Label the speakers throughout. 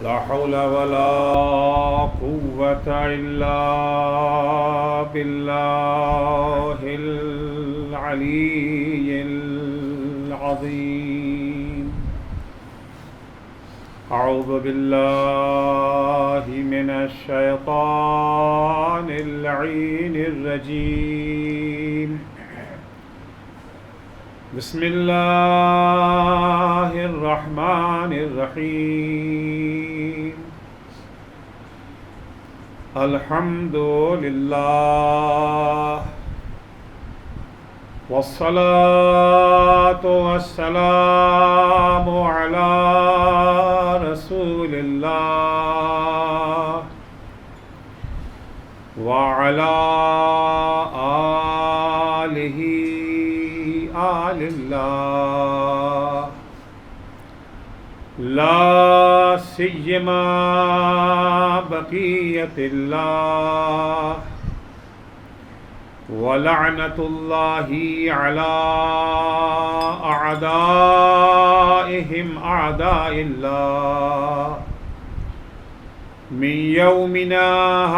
Speaker 1: لا حول ولا قوة إلا بالله العلي العظيم. أعوذ بالله من الشيطان اللعين الرجيم. بسم الله الرحمن الرحيم. الحمد لله والصلاة والسلام على رسول الله وعلى آله آل الله، لا سيما بقية الله ولعنة الله على أعدائهم أعداء الله من يومنا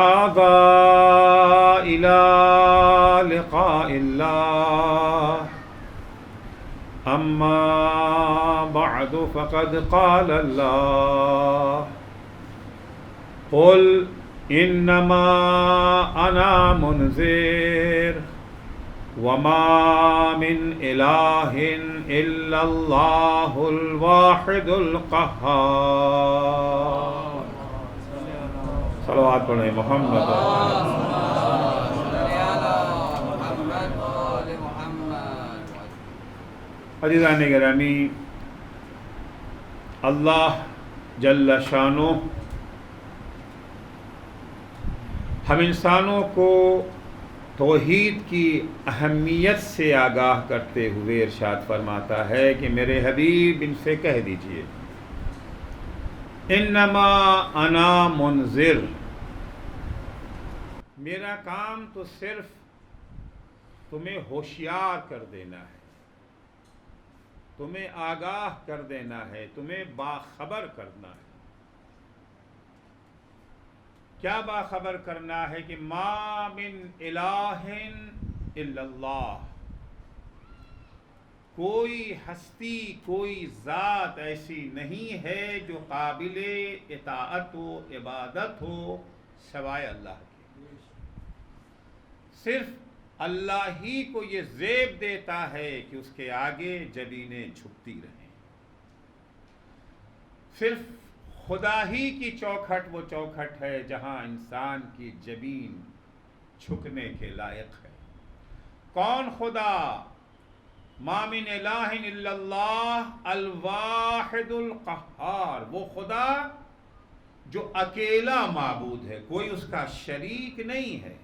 Speaker 1: هذا إلى لقاء الله. أما بعد فقد قال الله: قل إنما أنا منذر وما من إله إلا الله الواحد القهار. صلوات پڑھیں محمد. عزیزان گرامی، اللہ جل شانہ ہم انسانوں کو توحید کی اہمیت سے آگاہ کرتے ہوئے ارشاد فرماتا ہے کہ میرے حبیب ان سے کہہ دیجئے انما انا منذر، میرا کام تو صرف تمہیں ہوشیار کر دینا ہے، تمہیں آگاہ کر دینا ہے، تمہیں باخبر کرنا ہے. کیا باخبر کرنا ہے؟ کہ ما من الہ الا اللہ، کوئی ہستی، کوئی ذات ایسی نہیں ہے جو قابل اطاعت و عبادت ہو سوائے اللہ کے. صرف اللہ ہی کو یہ زیب دیتا ہے کہ اس کے آگے جبینیں جھکتی رہیں. صرف خدا ہی کی چوکھٹ وہ چوکھٹ ہے جہاں انسان کی جبین جھکنے کے لائق ہے. کون خدا؟ ما من الہ الا اللہ الواحد القہار، وہ خدا جو اکیلا معبود ہے، کوئی اس کا شریک نہیں ہے.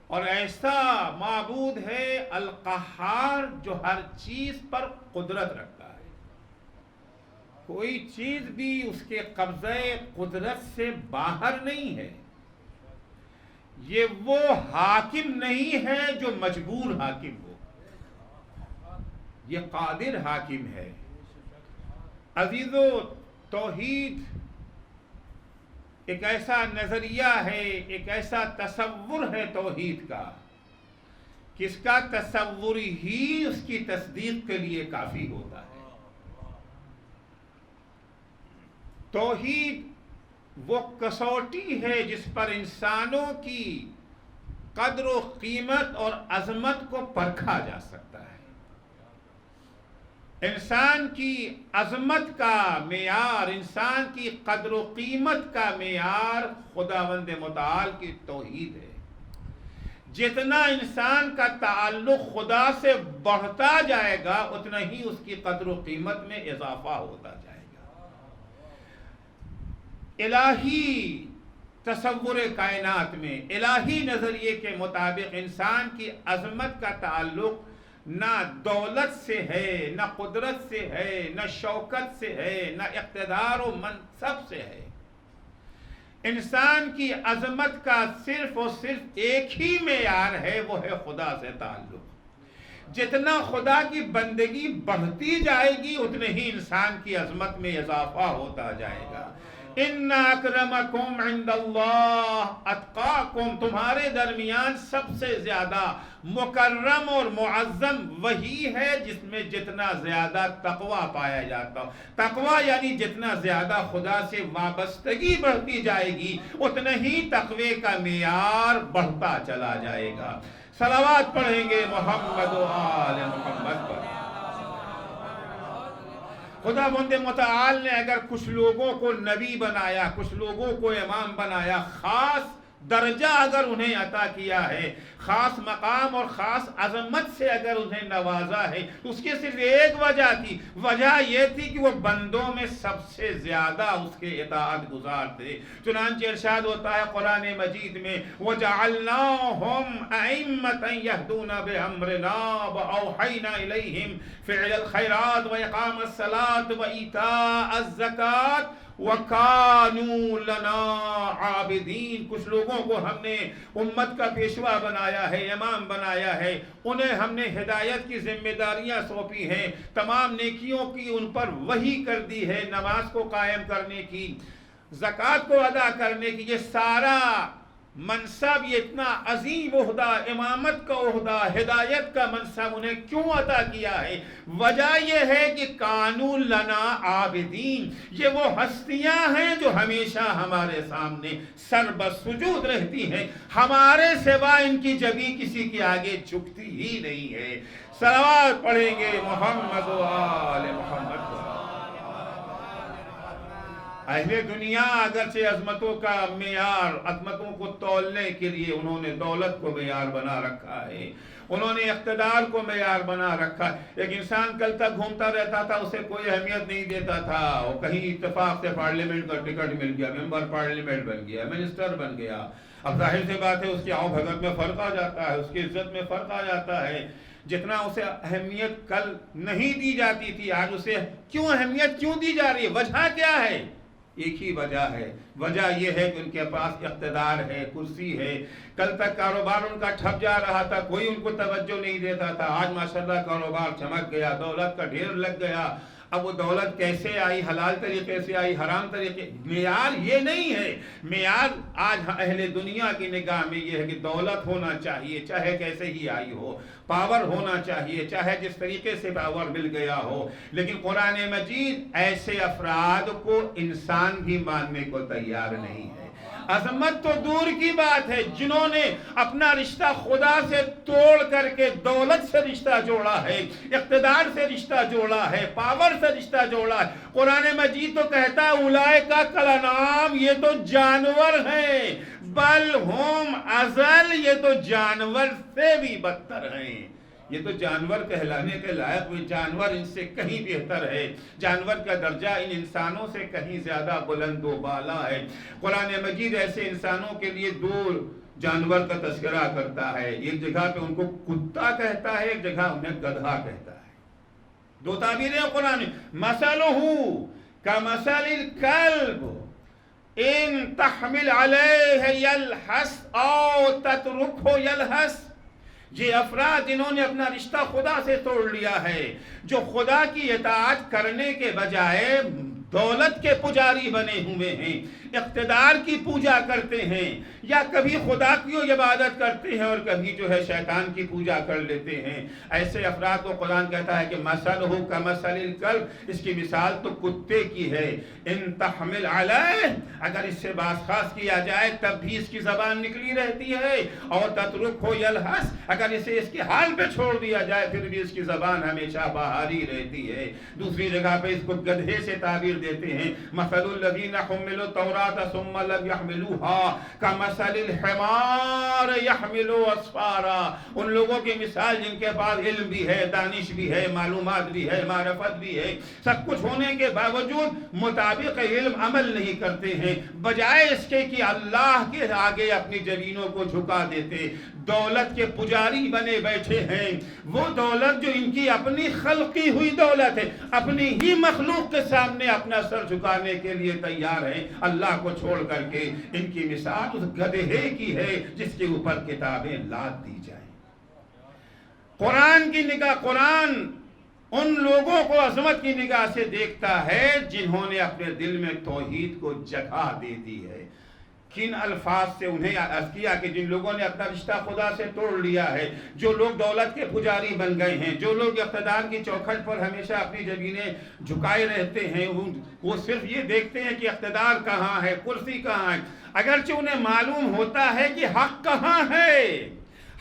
Speaker 1: اور ایسا معبود ہے القہار جو ہر چیز پر قدرت رکھتا ہے، کوئی چیز بھی اس کے قبضے قدرت سے باہر نہیں ہے. یہ وہ حاکم نہیں ہے جو مجبور حاکم ہو، یہ قادر حاکم ہے. عزیزو، توحید ایک ایسا نظریہ ہے، ایک ایسا تصور ہے توحید کا، کس کا تصور ہی اس کی تصدیق کے لیے کافی ہوتا ہے. توحید وہ کسوٹی ہے جس پر انسانوں کی قدر و قیمت اور عظمت کو پرکھا جا سکتا ہے. انسان کی عظمت کا معیار، انسان کی قدر و قیمت کا معیار خداوند متعال کی توحید ہے. جتنا انسان کا تعلق خدا سے بڑھتا جائے گا اتنا ہی اس کی قدر و قیمت میں اضافہ ہوتا جائے گا. الہی تصور کائنات میں، الہی نظریے کے مطابق انسان کی عظمت کا تعلق نہ دولت سے ہے، نہ قدرت سے ہے، نہ شوکت سے ہے، نہ اقتدار و منصب سے ہے. انسان کی عظمت کا صرف اور صرف ایک ہی معیار ہے، وہ ہے خدا سے تعلق. جتنا خدا کی بندگی بڑھتی جائے گی اتنے ہی انسان کی عظمت میں اضافہ ہوتا جائے گا. ان اکرمکم عند اللہ اتقاکم، تمہارے درمیان سب سے زیادہ مکرم اور معظم وہی ہے جس میں جتنا زیادہ تقوی پایا جاتا ہو. تقوی یعنی جتنا زیادہ خدا سے وابستگی بڑھتی جائے گی اتنا ہی تقوی کا معیار بڑھتا چلا جائے گا. صلوات پڑھیں گے محمد و آل محمد پر. خدا بند متعال نے اگر کچھ لوگوں کو نبی بنایا، کچھ لوگوں کو امام بنایا، خاص درجہ اگر انہیں عطا کیا ہے، خاص مقام اور خاص عظمت سے اگر انہیں نوازا ہے، اس کی صرف ایک وجہ تھی. وجہ یہ تھی کہ وہ بندوں میں سب سے زیادہ اس کے اطاعت گزار تھے. چنانچہ ارشاد ہوتا ہے قرآن مجید میں وَجَعَلْنَاهُمْ أَئِمَّةً يَهْدُونَ بِأَمْرِنَا وَأَوْحَيْنَا إِلَيْهِمْ فِعْلَ الْخَيْرَاتِ وَإِقَامَ الصَّلَاةِ وَإِيتَاءَ الزَّكَاةِ وَكَانُوا لَنَا عَابِدِينَ. کچھ لوگوں کو ہم نے امت کا پیشوا بنایا ہے، امام بنایا ہے، انہیں ہم نے ہدایت کی ذمہ داریاں سونپی ہیں، تمام نیکیوں کی ان پر وحی کر دی ہے، نماز کو قائم کرنے کی، زکوٰۃ کو ادا کرنے کی. یہ سارا منصب، یہ اتنا عظیم عہدہ، امامت کا عہدہ، ہدایت کا منصب انہیں کیوں عطا کیا ہے؟ وجہ یہ ہے کہ کانوا لنا عابدین، یہ وہ ہستیاں ہیں جو ہمیشہ ہمارے سامنے سر بسجود رہتی ہیں، ہمارے سوا ان کی جبیں کسی کے آگے جھکتی ہی نہیں ہے. صلوات پڑھیں گے محمد و آل محمد پر. اہل دنیا اگرچہ عظمتوں کا معیار، عظمتوں کو تولنے کے لیے انہوں نے دولت کو معیار بنا رکھا ہے، انہوں نے اقتدار کو معیار بنا رکھا ہے. ایک انسان کل تک گھومتا رہتا تھا، اسے کوئی اہمیت نہیں دیتا تھا، وہ کہیں اتفاق سے پارلیمنٹ کا ٹکٹ مل گیا، ممبر پارلیمنٹ بن گیا، منسٹر بن گیا. اب ظاہر سی بات ہے اس کی آؤ بھگت میں فرق آ جاتا ہے، اس کی عزت میں فرق آ جاتا ہے. جتنا اسے اہمیت کل نہیں دی جاتی تھی آج اسے کیوں اہمیت کیوں دی جا رہی ہے؟ وجہ کیا ہے؟ ایک ہی وجہ ہے. وجہ یہ ہے کہ ان کے پاس اقتدار ہے، کرسی ہے. کل تک کاروبار ان کا ٹھپ جا رہا تھا، کوئی ان کو توجہ نہیں دیتا تھا. آج ماشاءاللہ کاروبار چمک گیا، دولت کا ڈھیر لگ گیا. اب وہ دولت کیسے آئی؟ حلال طریقے سے آئی، حرام طریقے؟ معیار یہ نہیں ہے. معیار آج اہل دنیا کی نگاہ میں یہ ہے کہ دولت ہونا چاہیے، چاہے کیسے ہی آئی ہو، پاور ہونا چاہیے، چاہے جس طریقے سے پاور مل گیا ہو. لیکن قرآن مجید ایسے افراد کو انسان بھی ماننے کو تیار نہیں ہے. عظمت تو دور کی بات ہے، جنہوں نے اپنا رشتہ خدا سے توڑ کر کے دولت سے رشتہ جوڑا ہے، اقتدار سے رشتہ جوڑا ہے، پاور سے رشتہ جوڑا ہے. قرآن مجید تو کہتا ہے اولئک کالانعام، یہ تو جانور ہیں، بل ہم اضل، یہ تو جانور سے بھی بدتر ہیں. یہ تو جانور کہلانے کے لائق ہوئے، جانور ان سے کہیں بہتر ہے، جانور کا درجہ ان انسانوں سے کہیں زیادہ بلند و بالا ہے. قرآن مجید ایسے انسانوں کے لیے دو جانور کا تذکرہ کرتا ہے. ایک جگہ پہ ان کو کتا کہتا ہے، ایک جگہ انہیں گدھا کہتا ہے. دو تعبیریں قرآن. مثلہ کمثل الکلب ان تحمل علیہ یلہث او تترکہ یلہث. یہ افراد جنہوں نے اپنا رشتہ خدا سے توڑ لیا ہے، جو خدا کی اطاعت کرنے کے بجائے دولت کے پجاری بنے ہوئے ہیں، اقتدار کی پوجا کرتے ہیں، یا کبھی خدا کی عبادت کرتے ہیں اور کبھی جو ہے شیطان کی پوجا کر لیتے ہیں. ایسے افراد کو قرآن کہتا ہے کہ مثلہ کمثل الکلب، اس کی مثال تو کتے کی ہے. ان تحمل علیہ، اگر اس سے باس خاص کیا جائے تب بھی اس کی زبان نکلی رہتی ہے، اور تترکہ یلہث، اگر اسے اس کے حال پہ چھوڑ دیا جائے پھر بھی اس کی زبان ہمیشہ باہر ہی رہتی ہے. دوسری جگہ پہ اس کو گدھے سے تعبیر دیتے ہیں. مثل الذین حملوا التوراۃ ثم لم يحملوها كمثل الحمار يحمل اسفارا. ان لوگوں کی مثال جن کے پاس علم بھی ہے، دانش بھی ہے، معلومات بھی ہے، معرفت بھی ہے، سب کچھ ہونے کے باوجود مطابق علم عمل نہیں کرتے ہیں، بجائے اس کے کہ اللہ کے آگے اپنی جبینوں کو جھکا دیتے، دولت کے پجاری بنے بیٹھے ہیں. وہ دولت جو ان کی اپنی خلقی ہوئی دولت ہے، اپنی ہی مخلوق کے سامنے اپنا سر جھکانے کے لیے تیار ہیں، اللہ کو چھوڑ کر کے. ان کی مثال اس گدھے کی ہے جس کے اوپر کتابیں لاد دی جائیں. قرآن کی نگاہ، قرآن ان لوگوں کو عظمت کی نگاہ سے دیکھتا ہے جنہوں نے اپنے دل میں توحید کو جگہ دے دی ہے۔ کن الفاظ سے انہیں عرض کیا کہ جن لوگوں نے اپنا رشتہ خدا سے توڑ لیا ہے، جو لوگ دولت کے پجاری بن گئے ہیں، جو لوگ اقتدار کی چوکھٹ پر ہمیشہ اپنی جبینیں جھکائے رہتے ہیں، وہ صرف یہ دیکھتے ہیں کہ اقتدار کہاں ہے، کرسی کہاں ہے، اگرچہ انہیں معلوم ہوتا ہے کہ حق کہاں ہے،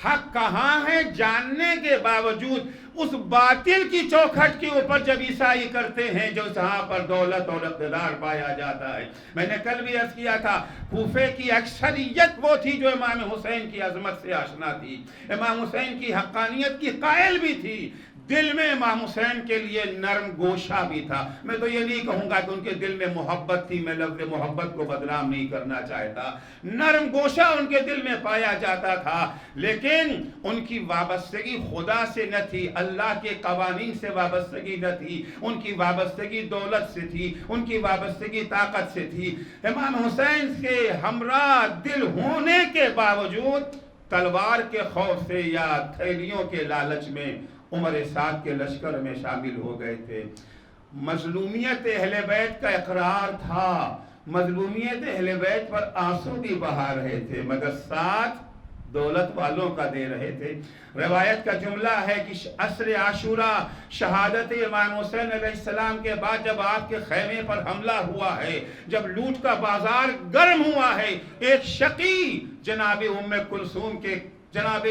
Speaker 1: حق کہاں ہے، جاننے کے باوجود اس باطل کی چوکھٹ کے اوپر جب عیسائی کرتے ہیں جو جہاں پر دولت اور اقتدار پایا جاتا ہے۔ میں نے کل بھی عرض کیا تھا، کوفے کی اکثریت وہ تھی جو امام حسین کی عظمت سے آشنا تھی، امام حسین کی حقانیت کی قائل بھی تھی، دل میں امام حسین کے لیے نرم گوشہ بھی تھا۔ میں تو یہ نہیں کہوں گا کہ ان کے دل میں محبت تھی، میں لفظ محبت کو بدنام نہیں کرنا چاہتا، نرم گوشہ ان کے دل میں پایا جاتا تھا، لیکن ان کی وابستگی خدا سے نہ تھی، اللہ کے قوانین سے وابستگی نہ تھی، ان کی وابستگی دولت سے تھی، ان کی وابستگی طاقت سے تھی۔ امام حسین کے ہمراہ دل ہونے کے باوجود تلوار کے خوف سے یا تھیلیوں کے لالچ میں عمر سعد کے لشکر میں شامل ہو گئے تھے۔ مظلومیت اہل بیت کا اقرار تھا، مظلومیت اہل بیت پر آنسو بھی بہا رہے تھے، مگر ساتھ دولت والوں کا دے رہے تھے۔ روایت کا جملہ ہے کہ عصر عاشوراء شہادت امام حسین علیہ السلام کے بعد جب آپ کے خیمے پر حملہ ہوا ہے، جب لوٹ کا بازار گرم ہوا ہے، ایک شقی جناب ام کلثوم کے، جناب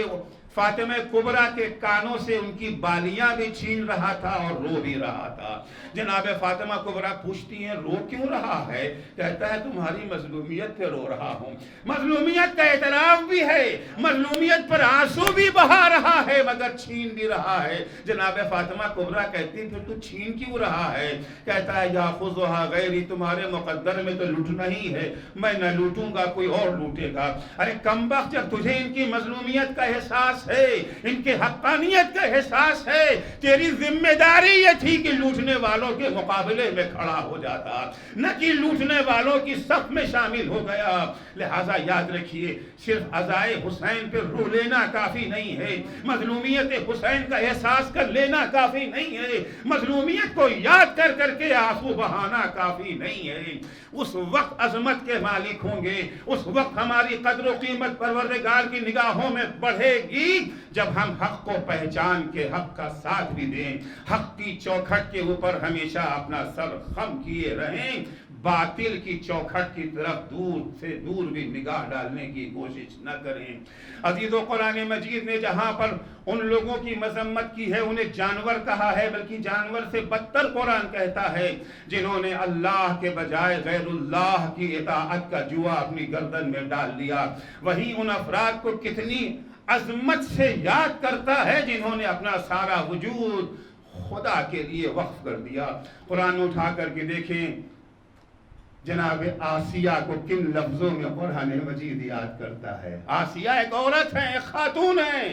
Speaker 1: فاطمہ کبریٰ کے کانوں سے ان کی بالیاں بھی چھین رہا تھا اور رو بھی رہا تھا۔ جناب فاطمہ کبریٰ پوچھتی ہیں رو کیوں رہا ہے؟ کہتا ہے تمہاری مظلومیت پہ رو رہا ہوں۔ مظلومیت کا اعتراف بھی ہے، مظلومیت پر آنسو بھی بہا رہا ہے، مگر چھین بھی رہا ہے۔ جناب فاطمہ کبریٰ کہتی پھر تو چھین کیوں رہا ہے؟ کہتا ہے یاخذھا غیری، تمہارے مقدر میں تو لوٹنا ہی ہے، میں نہ لوٹوں گا کوئی اور لوٹے گا۔ ارے کمبخت، جب تجھے ان کی مظلومیت کا احساس ہے، ان کے حقانیت کا احساس ہے، تیری ذمہ داری یہ تھی کہ لوٹنے والوں کے مقابلے میں کھڑا ہو جاتا، نہ کہ لوٹنے والوں کی صف میں شامل ہو گیا۔ لہٰذا یاد رکھیے، صرف عزائے حسین پہ رو لینا کافی نہیں ہے، مظلومیت حسین کا احساس کر لینا کافی نہیں ہے، مظلومیت کو یاد کر کر کے آنسو بہانا کافی نہیں ہے۔ اس وقت عظمت کے مالک ہوں گے، اس وقت ہماری قدر و قیمت پروردگار کی نگاہوں میں بڑھے گی جب ہم حق کو پہچان کے حق کا ساتھ بھی دیں، حق کی چوکھٹ کے اوپر ہمیشہ اپنا سر خم کیے رہیں، باطل کی چوکھٹ کی طرف دور سے دور بھی نگاہ ڈالنے کی کوشش نہ کریں۔ عزیزو، قرآن مجید نے جہاں پر ان لوگوں کی مذمت کی ہے، انہیں جانور کہا ہے، بلکہ جانور سے بدتر قرآن کہتا ہے جنہوں نے اللہ کے بجائے غیر اللہ کی اطاعت کا جوا اپنی گردن میں ڈال دیا۔ وہیں ان افراد کو کتنی عظمت سے یاد کرتا ہے جنہوں نے اپنا سارا وجود خدا کے لیے وقف کر دیا۔ قرآن اٹھا کر کے دیکھیں جناب آسیہ کو کن لفظوں میں قرآن مجید یاد کرتا ہے۔ آسیہ ایک عورت ہے، ایک خاتون ہے،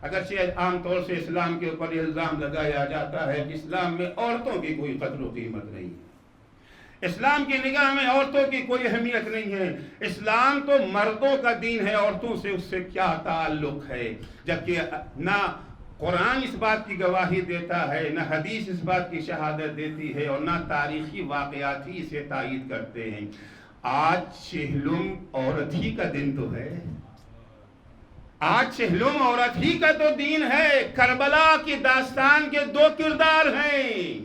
Speaker 1: اگرچہ عام طور سے اسلام کے اوپر الزام لگایا جاتا ہے کہ اسلام میں عورتوں کی کوئی قدر و قیمت نہیں ہے، اسلام کی نگاہ میں عورتوں کی کوئی اہمیت نہیں ہے، اسلام تو مردوں کا دین ہے، عورتوں سے اس سے کیا تعلق ہے؟ جبکہ نہ قرآن اس بات کی گواہی دیتا ہے، نہ حدیث اس بات کی شہادت دیتی ہے، اور نہ تاریخی واقعات ہی اسے تائید کرتے ہیں۔ آج چہلم عورت ہی کا دن تو ہے، آج چہلم عورت ہی کا تو دین ہے۔ کربلا کی داستان کے دو کردار ہیں،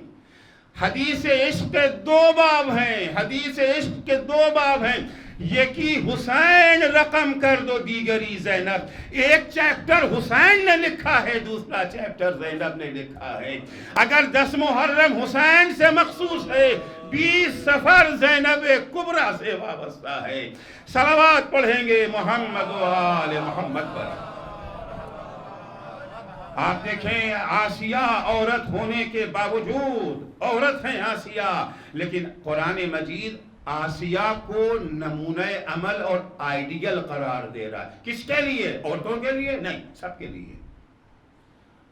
Speaker 1: حدیث عشق کے دو باب ہیں، حدیث عشق کے دو باب ہیں، یکی حسین رقم کر دو دیگری زینب۔ ایک چیپٹر حسین نے لکھا ہے، دوسرا چیپٹر زینب نے لکھا ہے۔ اگر 10 محرم حسین سے مخصوص ہے، 20 صفر زینب کبریٰ سے وابستہ ہے۔ صلوات پڑھیں گے محمد و آل محمد پر۔ آپ دیکھیں آسیہ عورت ہونے کے باوجود، عورت ہیں آسیہ، لیکن قرآن مجید آسیہ کو نمونہ عمل اور آئیڈیل قرار دے رہا ہے۔ کس کے لیے؟ عورتوں کے لیے نہیں، سب کے لیے،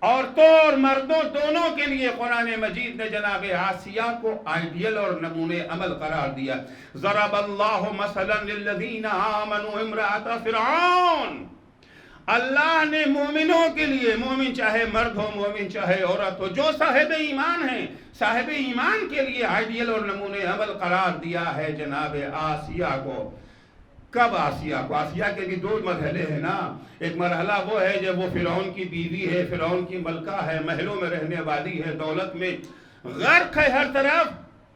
Speaker 1: عورتوں اور مردوں دونوں کے لیے قرآن مجید نے جناب آسیہ کو آئیڈیل اور نمونہ عمل قرار دیا۔ ضرب اللہ مثلا للذین آمنوا امرأۃ فرعون، اللہ نے مومنوں کے لیے، مومن چاہے مرد ہو مومن چاہے عورت ہو، جو صاحب ایمان ہیں، صاحب ایمان کے لیے آئیڈیل اور نمونے عمل قرار دیا ہے جناب آسیہ کو۔ کب آسیہ کو؟ آسیہ کے بھی دو مرحلے ہیں نا۔ ایک مرحلہ وہ ہے جب وہ فرعون کی بیوی ہے، فرعون کی ملکہ ہے، محلوں میں رہنے والی ہے، دولت میں غرق ہے ہر طرف،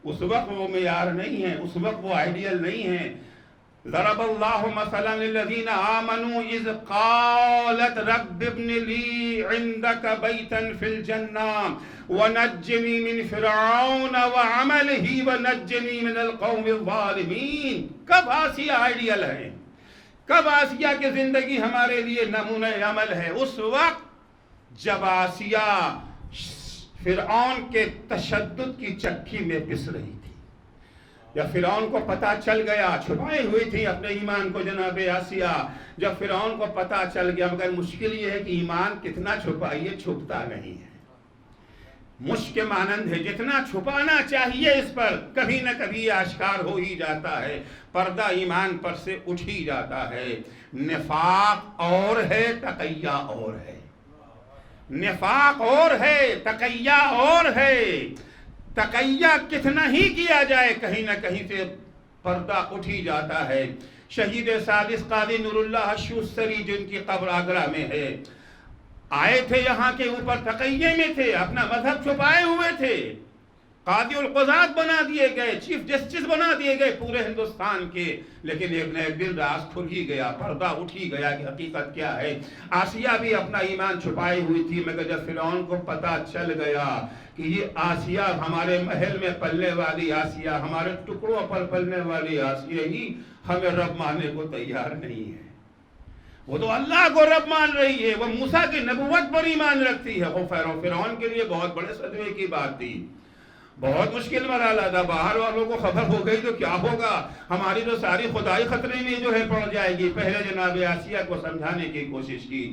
Speaker 1: اس وقت وہ معیار نہیں ہے، اس وقت وہ آئیڈیل نہیں ہے۔ ضرب اللہ مثلا للذین آمنوا اذ قالت رب ابن لی عندک بیتا فی الجنہ ونجنی من فرعون وعملہ ونجنی من القوم الظالمین۔ کب آسیہ آئیڈیل ہے؟ کب آسیہ کی زندگی ہمارے لیے نمونہ عمل ہے؟ اس وقت جب آسیہ فرعون کے تشدد کی چکی میں پس رہی تھی، جب فرعون کو پتہ چل گیا، چھپائے ہوئی تھی اپنے ایمان کو جناب آسیہ، جب فرعون کو پتہ چل گیا، مگر مشکل یہ ہے کہ ایمان کتنا چھپائیے چھپتا نہیں ہے، مشک مانند ہے، جتنا چھپانا چاہیے اس پر کبھی نہ کبھی آشکار ہو ہی جاتا ہے، پردہ ایمان پر سے اٹھ ہی جاتا ہے۔ نفاق اور ہے، تقیہ اور ہے، نفاق اور ہے، تقیہ اور ہے۔ تقیہ کتنا ہی کیا جائے کہیں نہ کہیں سے پردہ اٹھ ہی جاتا ہے۔ شہید سادس قاضی نور اللہ شوستری جن کی قبر آگرہ میں ہے، آئے تھے یہاں کے اوپر، تقیہ میں تھے، اپنا مذہب چھپائے ہوئے تھے، قاضی القضات بنا دیے گئے، چیف جسٹس بنا دیے گئے پورے ہندوستان کے، لیکن ایک دن راز کھل ہی گیا، پردہ اٹھ ہی گیا کہ حقیقت کیا ہے۔ آسیہ بھی اپنا ایمان چھپائے ہوئی تھی، مگر جب فرعون کو پتہ چل گیا کہ یہ آسیہ ہمارے محل میں پلنے والی آسیہ، ہمارے ٹکڑوں پر پلنے والی آسیہ ہی ہمیں رب ماننے کو تیار نہیں ہے، وہ تو اللہ کو رب مان رہی ہے، وہ موسیٰ کی نبوت پر ایمان رکھتی ہے۔ وہ فرعون کے لیے بہت بڑے صدمے کی بات تھی، بہت مشکل مرحلہ تھا، باہر والوں کو خبر ہو گئی تو کیا ہوگا، ہماری تو ساری خدائی خطرے میں جو ہے پڑ جائے گی۔ پہلے جناب آسیہ کو سمجھانے کی کوشش کی،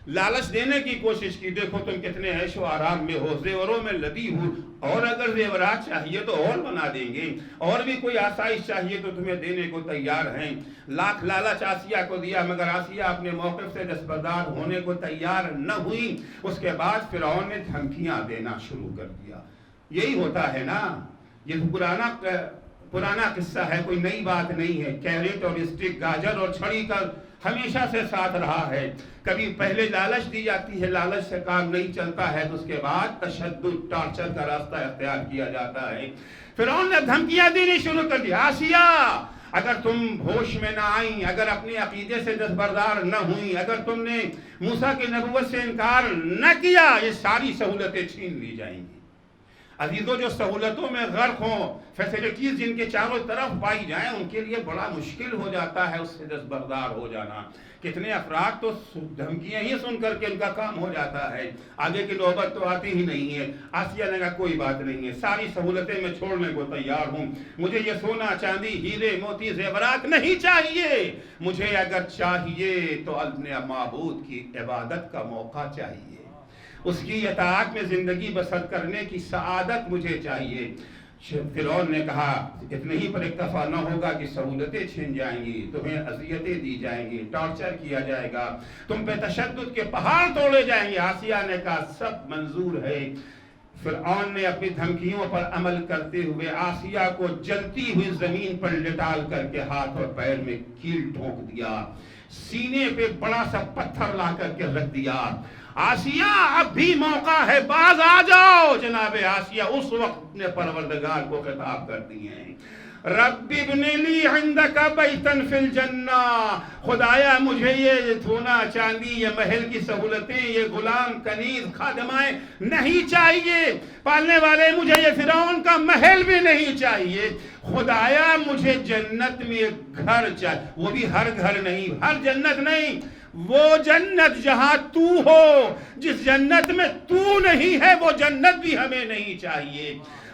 Speaker 1: لالچ دینے کی کوشش کی، دیکھو تم کتنے عیش و آرام میں ہو، زیوروں میں لدی ہو، اور اگر زیورات چاہیے تو اور بنا دیں گے، اور بھی کوئی آسائش چاہیے تو تمہیں دینے کو تیار ہیں۔ لاکھ لالچ آسیہ کو دیا، مگر آسیہ اپنے موقف سے دستبردار ہونے کو تیار نہ ہوئی۔ اس کے بعد فرعون نے دھمکیاں دینا شروع کر دیا۔ یہی ہوتا ہے نا، یہ پرانا قصہ ہے، کوئی نئی بات نہیں ہے۔ کیرٹ اور اسٹک، گاجر اور چھڑی کا ہمیشہ سے ساتھ رہا ہے۔ کبھی پہلے لالچ دی جاتی ہے، لالچ سے کام نہیں چلتا ہے تو اس کے بعد تشدد، ٹارچر کا راستہ اختیار کیا جاتا ہے۔ فرعون نے دھمکیاں دینی شروع کر دی، آسیہ اگر تم ہوش میں نہ آئیں، اگر اپنے عقیدے سے دستبردار نہ ہوئیں، اگر تم نے موسیٰ کی نبوت سے انکار نہ کیا، یہ ساری سہولتیں چھین لی جائیں گی۔ عزیزوں، جو سہولتوں میں غرق ہوں، فیسلٹیز جن کے چاروں طرف پائی جائیں، ان کے لیے بڑا مشکل ہو جاتا ہے اس سے دستبردار ہو جانا۔ کتنے افراد تو دھمکیاں ہی سن کر کے ان کا کام ہو جاتا ہے، آگے کی نوبت تو آتی ہی نہیں ہے۔ آسیہ نے کہا کوئی بات نہیں ہے، ساری سہولتیں میں چھوڑنے کو تیار ہوں، مجھے یہ سونا چاندی ہیرے موتی زیورات نہیں چاہیے، مجھے اگر چاہیے تو اپنے معبود کی عبادت کا موقع چاہیے، اس کی اطاعت میں زندگی بسر کرنے کی سعادت مجھے چاہیے۔ فرعون نے کہا اتنے ہی پر اکتفا نہ ہوگا کہ سہولتیں چھن جائیں گی، تمہیں اذیتیں دی جائیں گی، ٹارچر کیا جائے گا، تم پہ تشدد کے پہاڑ توڑے جائیں گے۔ آسیہ نے کہا سب منظور ہے۔ فرعون نے اپنی دھمکیوں پر عمل کرتے ہوئے آسیہ کو جلتی ہوئی زمین پر لٹال کر کے ہاتھ اور پیر میں کیل ٹھونک دیا، سینے پہ بڑا سا پتھر لا کر کے رکھ دیا۔ آسیہ اب بھی موقع ہے، باز آ جاؤ۔ جناب آسیہ اس وقت اپنے پروردگار کو خطاب کرتی ہیں، رب ابن لی عندک بیتا فی الجنہ، خدایا مجھے یہ سونا چاندی، یہ محل کی سہولتیں، یہ غلام کنیز خادمائیں نہیں چاہیے، پالنے والے مجھے یہ فرعون کا محل بھی نہیں چاہیے، خدایا مجھے جنت میں گھر چاہیے، وہ بھی ہر گھر نہیں، ہر جنت نہیں، وہ جنت جہاں تو ہو، جس جنت میں تو نہیں ہے وہ جنت بھی ہمیں نہیں چاہیے۔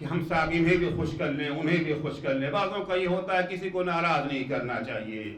Speaker 1: کہ ہم صاحب انہیں بھی خوش کر لیں انہیں بھی خوش کر لیں. بعضوں کا یہ ہوتا ہے کسی کو ناراض نہیں کرنا چاہیے.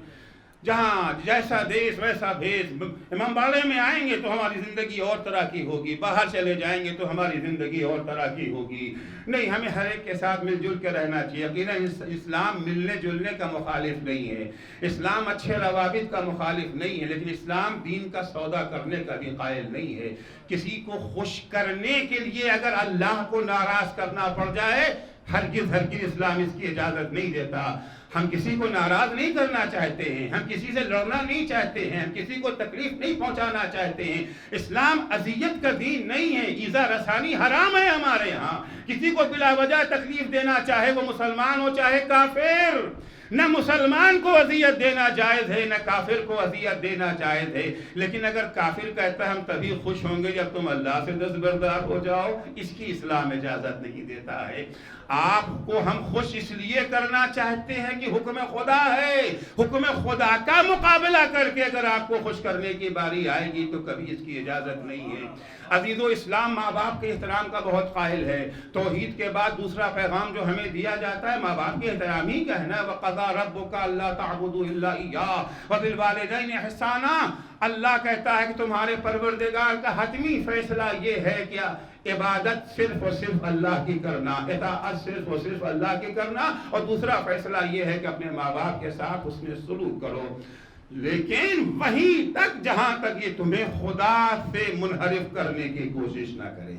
Speaker 1: جہاں جیسا دیش ویسا بھیس. امامباڑے میں آئیں گے تو ہماری زندگی اور طرح کی ہوگی, باہر چلے جائیں گے تو ہماری زندگی اور طرح کی ہوگی. نہیں, ہمیں ہر ایک کے ساتھ مل جل کے رہنا چاہیے. یقیناً اسلام ملنے جلنے کا مخالف نہیں ہے, اسلام اچھے روابط کا مخالف نہیں ہے, لیکن اسلام دین کا سودا کرنے کا بھی قائل نہیں ہے. کسی کو خوش کرنے کے لیے اگر اللہ کو ناراض کرنا پڑ جائے, ہرگز اسلام اس کی اجازت نہیں دیتا. ہم کسی کو ناراض نہیں کرنا چاہتے ہیں, ہم کسی سے لڑنا نہیں چاہتے ہیں, ہم کسی کو تکلیف نہیں پہنچانا چاہتے ہیں. اسلام اذیت کا دین نہیں ہے, ایذا رسانی حرام ہے ہمارے ہاں. کسی کو بلا وجہ تکلیف دینا, چاہے وہ مسلمان ہو چاہے کافر, نہ مسلمان کو اذیت دینا جائز ہے نہ کافر کو اذیت دینا جائز ہے. لیکن اگر کافر کہتا ہے ہم تبھی خوش ہوں گے جب تم اللہ سے دستبردار ہو جاؤ, اس کی اسلام اجازت نہیں دیتا ہے. آپ کو ہم خوش اس لیے کرنا چاہتے ہیں کہ حکم خدا ہے, حکم خدا کا مقابلہ کر کے اگر آپ کو خوش کرنے کی باری آئے گی تو کبھی اس کی اجازت نہیں ہے. عزیزو, اسلام ماں باپ کے احترام کا بہت قائل ہے. توحید کے بعد دوسرا پیغام جو ہمیں دیا جاتا ہے ماں باپ کے احترام ہی کا ہے نا. وَقَضَىٰ رَبُّكَ أَلَّا تَعْبُدُوا إِلَّا إِيَّاهُ وَبِالْوَالِدَيْنِ إِحْسَانًا. اللہ کہتا ہے کہ تمہارے پروردگار کا حتمی فیصلہ یہ ہے کہ عبادت صرف اور صرف اللہ کی کرنا, اطاعت صرف اور صرف اللہ کی کرنا, اور دوسرا فیصلہ یہ ہے کہ اپنے ماں باپ کے ساتھ اس میں سلوک کرو. لیکن وہیں تک جہاں تک یہ تمہیں خدا سے منحرف کرنے کی کوشش نہ کرے.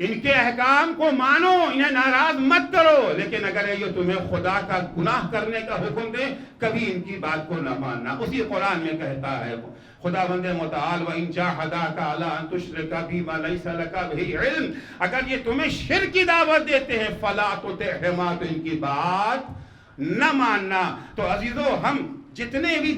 Speaker 1: ان کے احکام کو مانو, انہیں ناراض مت کرو, لیکن اگر یہ تمہیں خدا کا گناہ کرنے کا حکم دے کبھی ان کی بات کو نہ ماننا. اسی قرآن میں کہتا ہے خداوند متعال وَإِن جَاهَدَاكَ عَلَىٰ أَن تُشْرِكَ بِي مَا لَيْسَ لَكَ بِهِ عِلْمٌ, اگر یہ تمہیں شرک کی دعوت دیتے ہیں فَلَا تُطِعْهُمَا, تو ان کی بات نہ ماننا. تو عزیزو, ہم جتنے بھی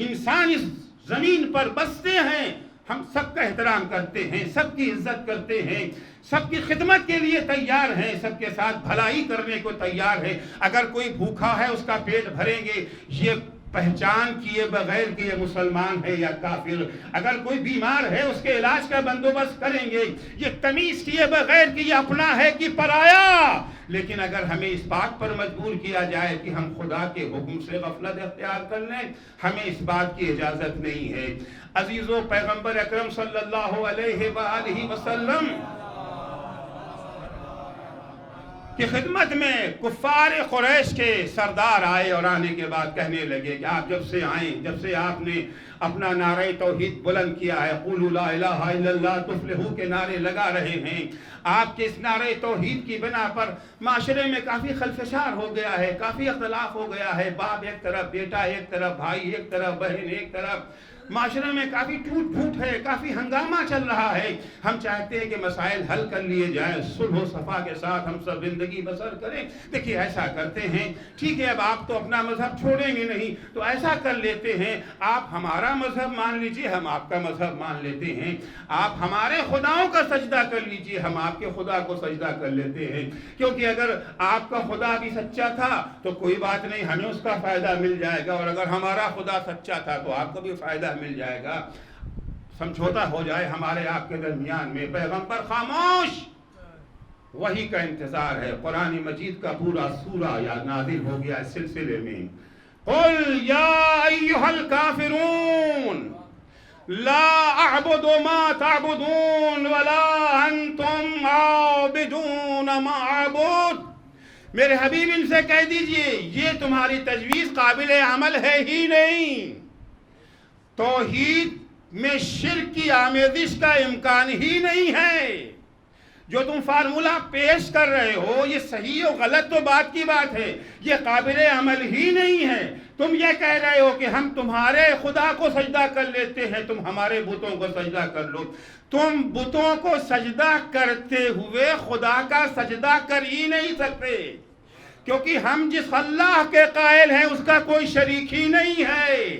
Speaker 1: انسان اس زمین پر بستے ہیں ہم سب کا احترام کرتے ہیں, سب کی عزت کرتے ہیں, سب کی خدمت کے لیے تیار ہیں, سب کے ساتھ بھلائی کرنے کو تیار ہیں. اگر کوئی بھوکا ہے اس کا پیٹ بھریں گے یہ پہچان کیے بغیر کہ یہ مسلمان ہے یا کافر. اگر کوئی بیمار ہے اس کے علاج کا بندوبست کریں گے یہ تمیز کیے بغیر کہ یہ اپنا ہے کہ پرایا. لیکن اگر ہمیں اس بات پر مجبور کیا جائے کہ ہم خدا کے حکم سے غفلت اختیار کر لیں, ہمیں اس بات کی اجازت نہیں ہے. عزیزو, پیغمبر اکرم صلی اللہ علیہ وآلہ وسلم کی خدمت میں کفار قریش کے سردار آئے اور آنے کے بعد کہنے لگے کہ آپ جب سے آئیں, جب سے آپ نے اپنا نعرہ توحید بلند کیا ہے, قولوا لا الہ الا اللہ تفلحوا کے نعرے لگا رہے ہیں, آپ کے اس نعرہ توحید کی بنا پر معاشرے میں کافی خلفشار ہو گیا ہے, کافی اختلاف ہو گیا ہے. باپ ایک طرف, بیٹا ایک طرف, بھائی ایک طرف, بہن ایک طرف, معاشرے میں کافی ٹوٹ پھوٹ ہے, کافی ہنگامہ چل رہا ہے. ہم چاہتے ہیں کہ مسائل حل کر لیے جائیں, صلح و صفا کے ساتھ ہم سب زندگی بسر کریں. دیکھیے ایسا کرتے ہیں, ٹھیک ہے اب آپ تو اپنا مذہب چھوڑیں گے نہیں تو ایسا کر لیتے ہیں, آپ ہمارا مذہب مان لیجئے, ہم آپ کا مذہب مان لیتے ہیں. آپ ہمارے خداؤں کا سجدہ کر لیجئے, ہم آپ کے خدا کو سجدہ کر لیتے ہیں. کیونکہ اگر آپ کا خدا بھی سچا تھا تو کوئی بات نہیں, ہمیں اس کا فائدہ مل جائے گا, اور اگر ہمارا خدا سچا تھا تو آپ کو بھی فائدہ مل جائے گا. سمجھوتا ہو جائے ہمارے آپ کے درمیان میں. پیغمبر خاموش, وحی کا انتظار ہے. قرآن مجید کا پورا سورہ یاد نازل ہو گیا اس سلسلے میں. قل یا ایھا الکافرون لا اعبد ما تعبدون ولا انتم عابدون ما اعبد. میرے حبیب ان سے کہہ دیجئے یہ تمہاری تجویز قابل عمل ہے ہی نہیں. توحید میں شرک کی آمیزش کا امکان ہی نہیں ہے. جو تم فارمولہ پیش کر رہے ہو یہ صحیح و غلط تو بات کی بات ہے, یہ قابل عمل ہی نہیں ہے. تم یہ کہہ رہے ہو کہ ہم تمہارے خدا کو سجدہ کر لیتے ہیں, تم ہمارے بتوں کو سجدہ کر لو. تم بتوں کو سجدہ کرتے ہوئے خدا کا سجدہ کر ہی نہیں سکتے, کیونکہ ہم جس اللہ کے قائل ہیں اس کا کوئی شریک ہی نہیں ہے.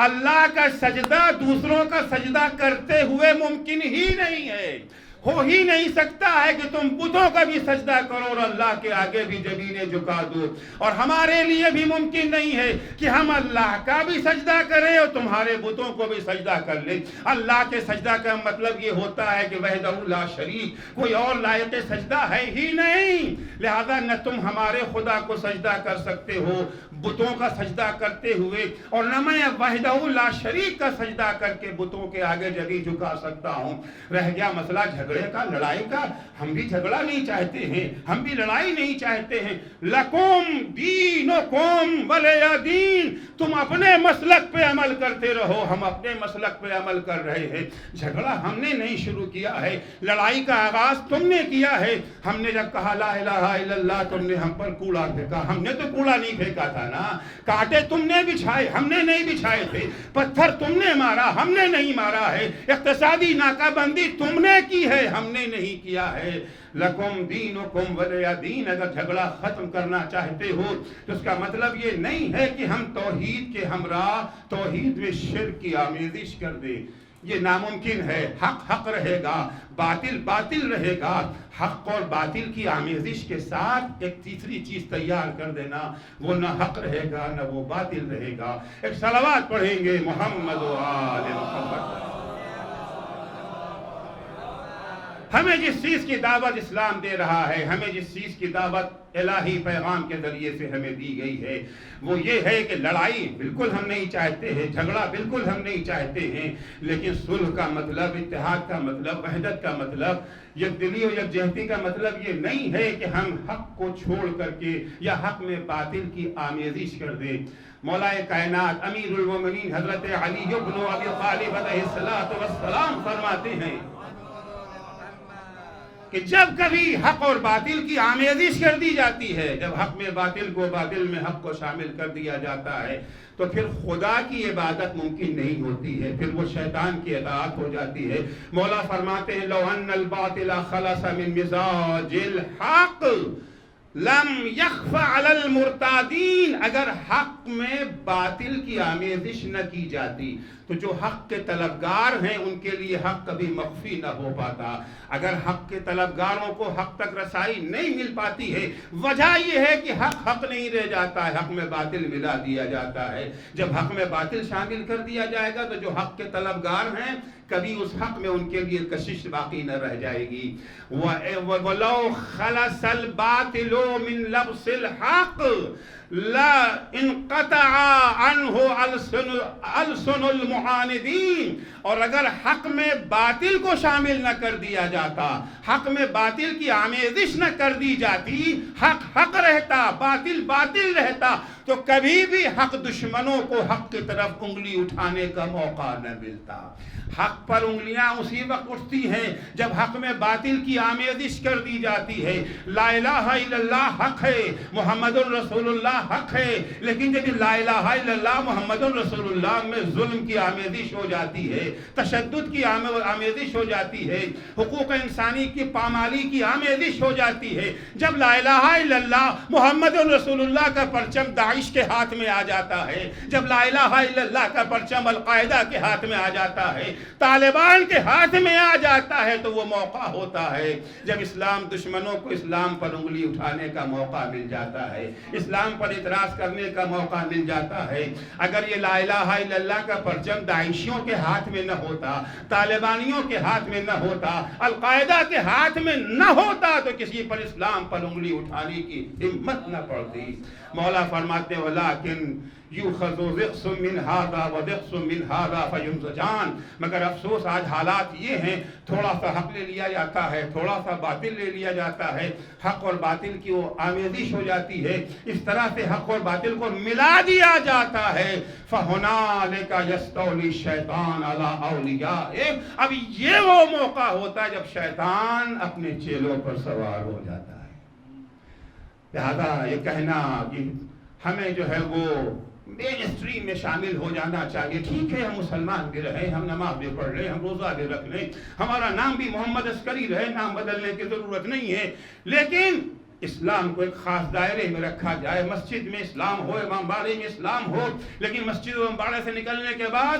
Speaker 1: اللہ کا سجدہ دوسروں کا سجدہ کرتے ہوئے ممکن ہی نہیں ہے. ہو ہی نہیں سکتا ہے کہ تم بتوں کا بھی سجدہ کرو اور اللہ کے آگے بھی زمینیں جھکا دو، اور ہمارے لیے بھی ممکن نہیں ہے کہ ہم اللہ کا بھی سجدہ کریں اور تمہارے بتوں کو بھی سجدہ کر لیں۔ اللہ کے سجدہ کا مطلب یہ ہوتا ہے کہ وحدہ لا شریک، کوئی اور لائق سجدہ ہے ہی نہیں، لہذا نہ تم ہمارے خدا کو سجدہ کر سکتے ہو بتوں کا سجدہ کرتے ہوئے، اور نہ میں وحدہ لا شریک کا سجدہ کر کے بتوں کے آگے جگہ جھکا سکتا ہوں۔ رہ گیا مسئلہ جھگڑے کا، لڑائی کا، ہم بھی جھگڑا نہیں چاہتے ہیں، ہم بھی لڑائی نہیں چاہتے ہیں۔ لکم دینکم ولی دین، تم اپنے مسلک پہ عمل کرتے رہو، ہم اپنے مسلک پہ عمل کر رہے ہیں۔ جھگڑا ہم نے نہیں شروع کیا ہے، لڑائی کا آغاز تم نے کیا ہے۔ ہم نے جب کہا لا الہ الا اللہ، تم نے ہم پر کوڑا پھینکا، ہم نے تو کوڑا نہیں پھینکا تھا نا، کانٹے تم نے بچھائے، ہم نے نہیں بچھائے تھے، پتھر تم نے مارا، ہم نے نہیں مارا ہے، اقتصادی ناکہ بندی تم نے کی ہے، ہم نے نہیں کیا ہے۔ لکم دینکم ولی دین، اگر جھگڑا ختم کرنا چاہتے ہو تو اس کا مطلب یہ نہیں ہے کہ ہم توحید کے ہمراہ توحید میں شرک کی آمیزش کر دیں، یہ ناممکن ہے۔ حق حق رہے گا، باطل باطل رہے گا، حق اور باطل کی آمیزش کے ساتھ ایک تیسری چیز تیار کر دینا، وہ نہ حق رہے گا نہ وہ باطل رہے گا۔ ایک صلوات پڑھیں گے محمد و آل محمد۔ ہمیں جس چیز کی دعوت اسلام دے رہا ہے، ہمیں جس چیز کی دعوت الہی پیغام کے ذریعے سے ہمیں دی گئی ہے، وہ یہ ہے کہ لڑائی بالکل ہم نہیں چاہتے ہیں، جھگڑا بالکل ہم نہیں چاہتے ہیں، لیکن صلح کا مطلب، اتحاد کا مطلب، وحدت کا مطلب، یکدلی و یکجہتی کا مطلب یہ نہیں ہے کہ ہم حق کو چھوڑ کر کے یا حق میں باطل کی آمیزش کر دیں۔ مولا کائنات امیر المومنین حضرت علی بن ابی طالب علیہ السلام فرماتے ہیں کہ جب کبھی حق اور باطل کی آمیزش کر دی جاتی ہے، جب حق میں باطل کو، باطل میں حق کو شامل کر دیا جاتا ہے، تو پھر خدا کی عبادت ممکن نہیں ہوتی ہے، پھر وہ شیطان کی اطاعت ہو جاتی ہے۔ مولا فرماتے ہیں لو ان الباطل خلص من مزاج الحق لم یخف علی المرتادین، اگر حق میں باطل کی آمیزش نہ کی جاتی تو جو حق کے طلبگار ہیں ان کے لیے حق کبھی مخفی نہ ہو پاتا۔ اگر حق کے طلبگاروں کو حق تک رسائی نہیں مل پاتی ہے، وجہ یہ ہے کہ حق حق نہیں رہ جاتا ہے، حق میں باطل ملا دیا جاتا ہے۔ جب حق میں باطل شامل کر دیا جائے گا تو جو حق کے طلبگار ہیں کبھی اس حق میں ان کے لیے کشش باقی نہ رہ جائے گی۔ وَلَوْ خَلَصَ الْبَاطِلُ مِنْ لَبْسِ الْحَقِّ لا انقطع عنہ السن المعاندین، اور اگر حق میں باطل کو شامل نہ کر دیا جاتا، حق میں باطل کی آمیزش نہ کر دی جاتی، حق حق رہتا، باطل باطل رہتا، تو کبھی بھی حق دشمنوں کو حق کی طرف انگلی اٹھانے کا موقع نہ ملتا۔ حق پر انگلیاں اسی وقت اٹھتی ہیں جب حق میں باطل کی آمیزش کر دی جاتی ہے۔ لا الہ الا اللہ حق ہے، محمد الرسول اللہ حق ہے، لیکن جب لا الہ الا اللہ محمد الرسول اللہ میں ظلم کی آمیزش ہو جاتی ہے، تشدد کی آمیزش ہو جاتی ہے، حقوق انسانی کی پامالی کی آمیزش ہو جاتی ہے، جب لا الہ الا اللہ محمد الرسول اللہ کا پرچم داعش کے ہاتھ میں آ جاتا ہے، جب لا الہ الا اللہ کا پرچم القاعدہ کے ہاتھ میں آ جاتا ہے، طالبان کے ہاتھ میں آ جاتا ہے، تو وہ موقع ہوتا ہے جب اسلام دشمنوں کو اسلام پر انگلی اٹھانے کا موقع مل جاتا ہے، اسلام پر اعتراض کرنے کا موقع مل جاتا ہے۔ اگر یہ لا الہ الا اللہ کا پرچم داعشیوں کے ہاتھ میں نہ ہوتا، طالبانیوں کے ہاتھ میں نہ ہوتا، القاعدہ کے ہاتھ میں نہ ہوتا، تو کسی پر اسلام پر انگلی اٹھانے کی ہمت نہ پڑتی۔ مولا فرماتے ولیکن یؤخذ ضغص من هذا وضغص من هذا فینزجان، مگر افسوس آج حالات یہ ہیں، تھوڑا سا حق لے لیا جاتا ہے، تھوڑا سا باطل لے لیا جاتا ہے، حق اور باطل کی وہ آمیزش ہو جاتی ہے، اس طرح سے حق اور باطل کو ملا دیا جاتا ہے۔ فَهُنَالِكَ يَسْتَوْلِي الشَّيْطَانُ عَلَىٰ أَوْلِيَائِهِ، اب یہ وہ موقع ہوتا ہے جب شیطان اپنے چیلوں پر سوار ہو جاتا ہے۔ لہذا یہ کہنا کہ ہمیں جو ہے وہ مین اسٹریم میں شامل ہو جانا چاہیے، ٹھیک ہے ہم مسلمان بھی رہے، ہم نماز بھی پڑھ لیں، ہم روزہ بھی رکھ لیں، ہمارا نام بھی محمد عسکری رہے، نام بدلنے کی ضرورت نہیں ہے، لیکن اسلام کو ایک خاص دائرے میں رکھا جائے۔ مسجد میں اسلام ہو، امام باڑے میں اسلام ہو، لیکن مسجد و امام باڑے سے نکلنے کے بعد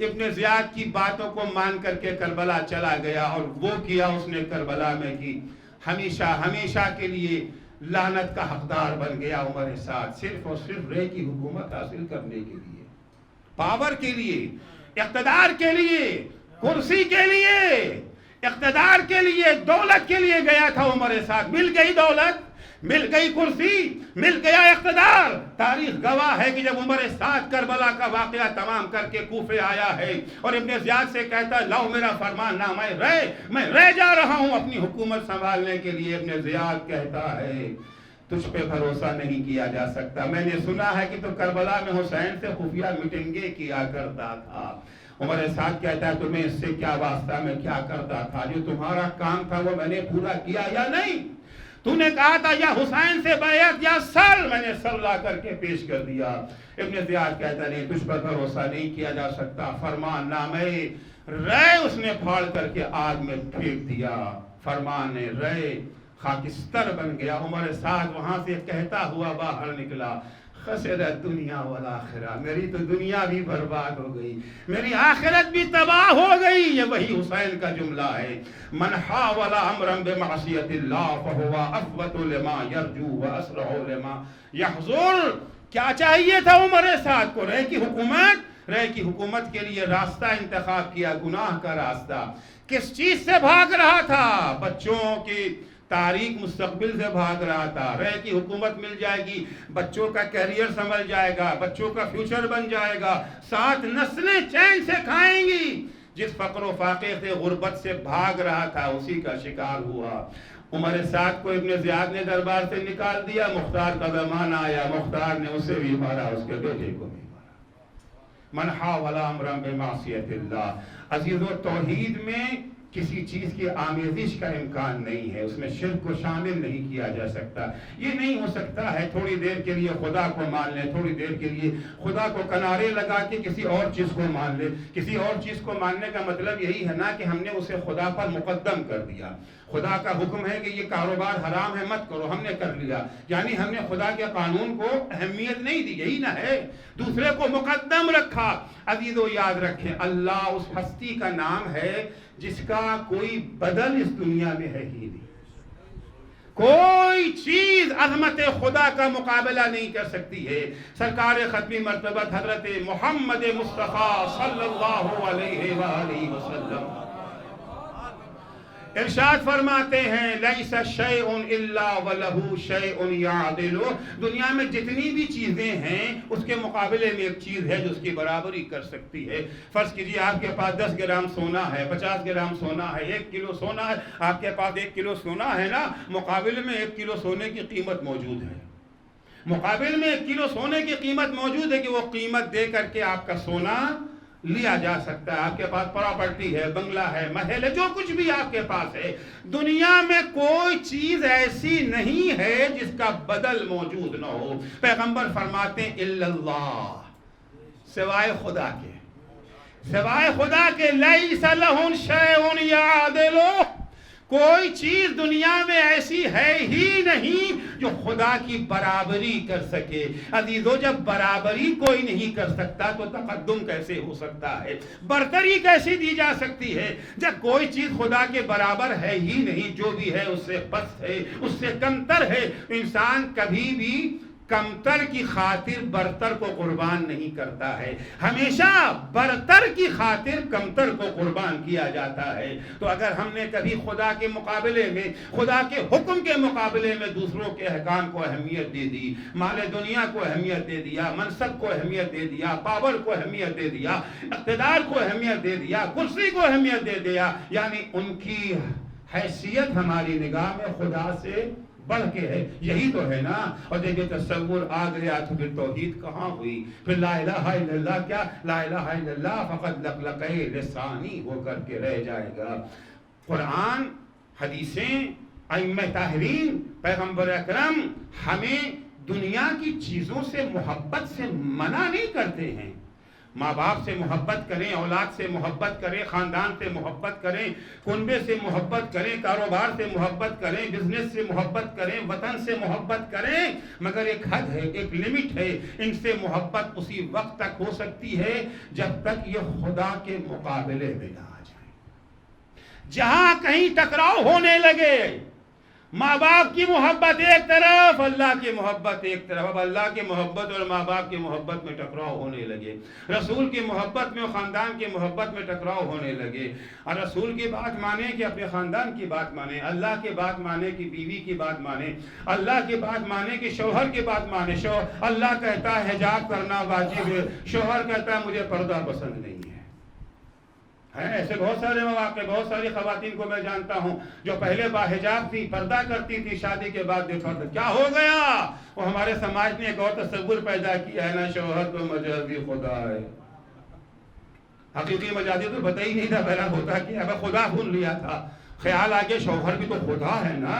Speaker 1: ابن زیاد کی باتوں کو مان کر کے کربلا چلا گیا اور وہ کیا اس نے کربلا میں کی، ہمیشہ ہمیشہ کے لیے لعنت کا حقدار بن گیا عمر سعد، صرف اور صرف رے کی حکومت حاصل کرنے کے لیے، پاور کے لیے، اقتدار کے لیے، کرسی کے لیے، اقتدار کے لیے، دولت کے لیے گیا تھا عمر سعد۔ مل گئی دولت، مل گئی کرسی، مل گیا اقتدار۔ تاریخ گواہ ہے کہ جب عمر سعد کربلا کا واقعہ تمام کر کے کوفے آیا ہے اور ابن زیاد سے کہتا ہے لاؤ میرا فرمان نامہ میں رہ جا رہا ہوں اپنی حکومت سنبھالنے کے لیے، ابن زیاد کہتا ہے تجھ پہ بھروسہ نہیں کیا جا سکتا، میں نے سنا ہے کہ تو کربلا میں حسین سے خفیہ میٹنگیں کیا کرتا تھا۔ عمر سعد کہتا ہے تمہیں اس سے کیا واسطہ، میں کیا کرتا تھا، جو تمہارا کام تھا وہ میں نے پورا کیا یا نہیں؟ تو نے کہا تھا یا حسین سے بیعت یا سر، میں نے سر لا کر کے پیش کر دیا۔ ابن زیاد کہتا نہیں تجھ پر بھروسہ نہیں کیا جا سکتا، فرمان نامے رے اس نے پھاڑ کر کے آگ میں پھینک دیا، فرمان رے خاکستر بن گیا۔ عمر سعد وہاں سے کہتا ہوا باہر نکلا خسرت دنیا والآخرہ، میری تو دنیا بھی برباد ہو گئی، میری آخرت بھی تباہ ہو گئی۔ یہ وہی حسین کا جملہ ہے، من حاول امرا بمعصیت اللہ فہو افوت لما یرجو واسرع لما یحذر۔ کیا چاہیے تھا عمر سعد کو؟ رے کی حکومت، رے کی حکومت کے لیے راستہ انتخاب کیا، گناہ کا راستہ۔ کس چیز سے بھاگ رہا تھا؟ بچوں کی تاریخ مستقبل سے بھاگ رہا تھا۔ رے کی حکومت مل جائے گی، بچوں کا کیریئر سنبھل جائے گا، بچوں کا فیوچر بن جائے گا، 7 نسلیں چین سے کھائیں گی۔ جس فقر و فاقے سے، غربت سے بھاگ رہا تھا اسی کا شکار ہوا۔ عمر سعد کو ابن زیاد نے دربار سے نکال دیا، مختار کا زمانہ آیا، مختار نے اسے بھی مارا، اس کے بیٹے کو بھی مارا۔ من حاول امرا بمعصیت اللہ۔ عزیزو، توحید میں کسی چیز کی آمیزش کا امکان نہیں ہے، اس میں شرک کو شامل نہیں کیا جا سکتا۔ یہ نہیں ہو سکتا ہے تھوڑی دیر کے لیے خدا کو مان لیں، تھوڑی دیر کے لیے خدا کو کنارے لگا کے کسی اور چیز کو مان لیں۔ کسی اور چیز کو ماننے کا مطلب یہی ہے نا کہ ہم نے اسے خدا پر مقدم کر دیا۔ خدا کا حکم ہے کہ یہ کاروبار حرام ہے مت کرو، ہم نے کر لیا، یعنی ہم نے خدا کے قانون کو اہمیت نہیں دی، یہی نہ ہے، دوسرے کو مقدم رکھا۔ عزیزو یاد رکھیں، اللہ اس ہستی کا نام ہے جس کا کوئی بدل اس دنیا میں ہے ہی نہیں۔ کوئی چیز عظمت خدا کا مقابلہ نہیں کر سکتی ہے۔ سرکار ختمی مرتبہ حضرت محمد مصطفیٰ صلی اللہ علیہ وآلہ وسلم ارشاد فرماتے ہیں لیس شیء الا ولہ شیء یعدل۔ دنیا میں جتنی بھی چیزیں ہیں اس کے مقابلے میں ایک چیز ہے جو اس کی برابری کر سکتی ہے۔ فرض کیجئے آپ کے پاس 10 گرام سونا ہے، 50 گرام سونا ہے، 1 کلو سونا ہے، آپ کے پاس 1 کلو سونا ہے نا، مقابلے میں 1 کلو سونے کی قیمت موجود ہے، مقابل میں 1 کلو سونے کی قیمت موجود ہے کہ وہ قیمت دے کر کے آپ کا سونا لیا جا سکتا ہے۔ آپ کے پاس پراپرٹی ہے، بنگلہ ہے، محل ہے، جو کچھ بھی آپ کے پاس ہے، دنیا میں کوئی چیز ایسی نہیں ہے جس کا بدل موجود نہ ہو۔ پیغمبر فرماتے ہیں الا اللہ، سوائے خدا کے، سوائے خدا کے، لیس لہ شیء یعدل، کوئی چیز دنیا میں ایسی ہے ہی نہیں جو خدا کی برابری کر سکے۔ عزیزو، جب برابری کوئی نہیں کر سکتا تو تقدم کیسے ہو سکتا ہے، برتری کیسے دی جا سکتی ہے؟ جب کوئی چیز خدا کے برابر ہے ہی نہیں، جو بھی ہے اس سے پست ہے، اس سے کمتر ہے، انسان کبھی بھی کمتر کی خاطر برتر کو قربان نہیں کرتا ہے، ہمیشہ برتر کی خاطر کمتر کو قربان کیا جاتا ہے۔ تو اگر ہم نے کبھی خدا کے مقابلے میں، خدا کے حکم کے مقابلے میں دوسروں کے احکام کو اہمیت دے دی، مال دنیا کو اہمیت دے دیا، منصب کو اہمیت دے دیا، پاور کو اہمیت دے دیا، اقتدار کو اہمیت دے دیا، کرسی کو اہمیت دے دیا، یعنی ان کی حیثیت ہماری نگاہ میں خدا سے بڑھ کے ہے، یہی تو ہے نا۔ اور دیکھیں تصور آ گیا تو پھر توحید کہاں ہوئی؟ پھر لا الہ الا اللہ، کیا لا الہ الا اللہ فقط لقلقے لسانی ہو کر کے رہ جائے گا۔ قرآن، حدیثیں، ائمہ طاہرین، پیغمبر اکرم ہمیں دنیا کی چیزوں سے محبت سے منع نہیں کرتے ہیں، ماں باپ سے محبت کریں، اولاد سے محبت کریں، خاندان سے محبت کریں، کنبے سے محبت کریں، کاروبار سے محبت کریں، بزنس سے محبت کریں، وطن سے محبت کریں، مگر ایک حد ہے، ایک لمٹ ہے۔ ان سے محبت اسی وقت تک ہو سکتی ہے جب تک یہ خدا کے مقابلے میں نہ آ جائیں۔ جہاں کہیں ٹکراؤ ہونے لگے، ماں باپ کی محبت ایک طرف، اللہ کی محبت ایک طرف، اب اللہ کی محبت اور ماں باپ کی محبت میں ٹکراؤ ہونے لگے، رسول کی محبت میں اور خاندان کی محبت میں ٹکراؤ ہونے لگے، اور رسول کی بات مانیں کہ اپنے خاندان کی بات مانیں، اللہ کی بات مانیں کہ بیوی کی بات مانیں، اللہ کی بات مانیں کہ شوہر کی بات مانیں۔ اللہ کہتا ہے حجاب کرنا واجب ہے، شوہر کہتا ہے مجھے پردہ پسند نہیں ہے۔ ایسے بہت سارے مواقع، بہت ساری خواتین کو میں جانتا ہوں جو پہلے باحجاب تھی، پردہ کرتی تھی، شادی کے بعد بے پردہ۔ کیا ہو گیا؟ وہ ہمارے سماج نے ایک اور تصور پیدا کیا ہے نا، شوہر تو مجازی خدا ہے۔ حقیقی مجازی تو پتہ ہی نہیں تھا پہلا ہوتا کیا، اب خدا بھول لیا تھا، خیال آگے شوہر بھی تو خدا ہے نا،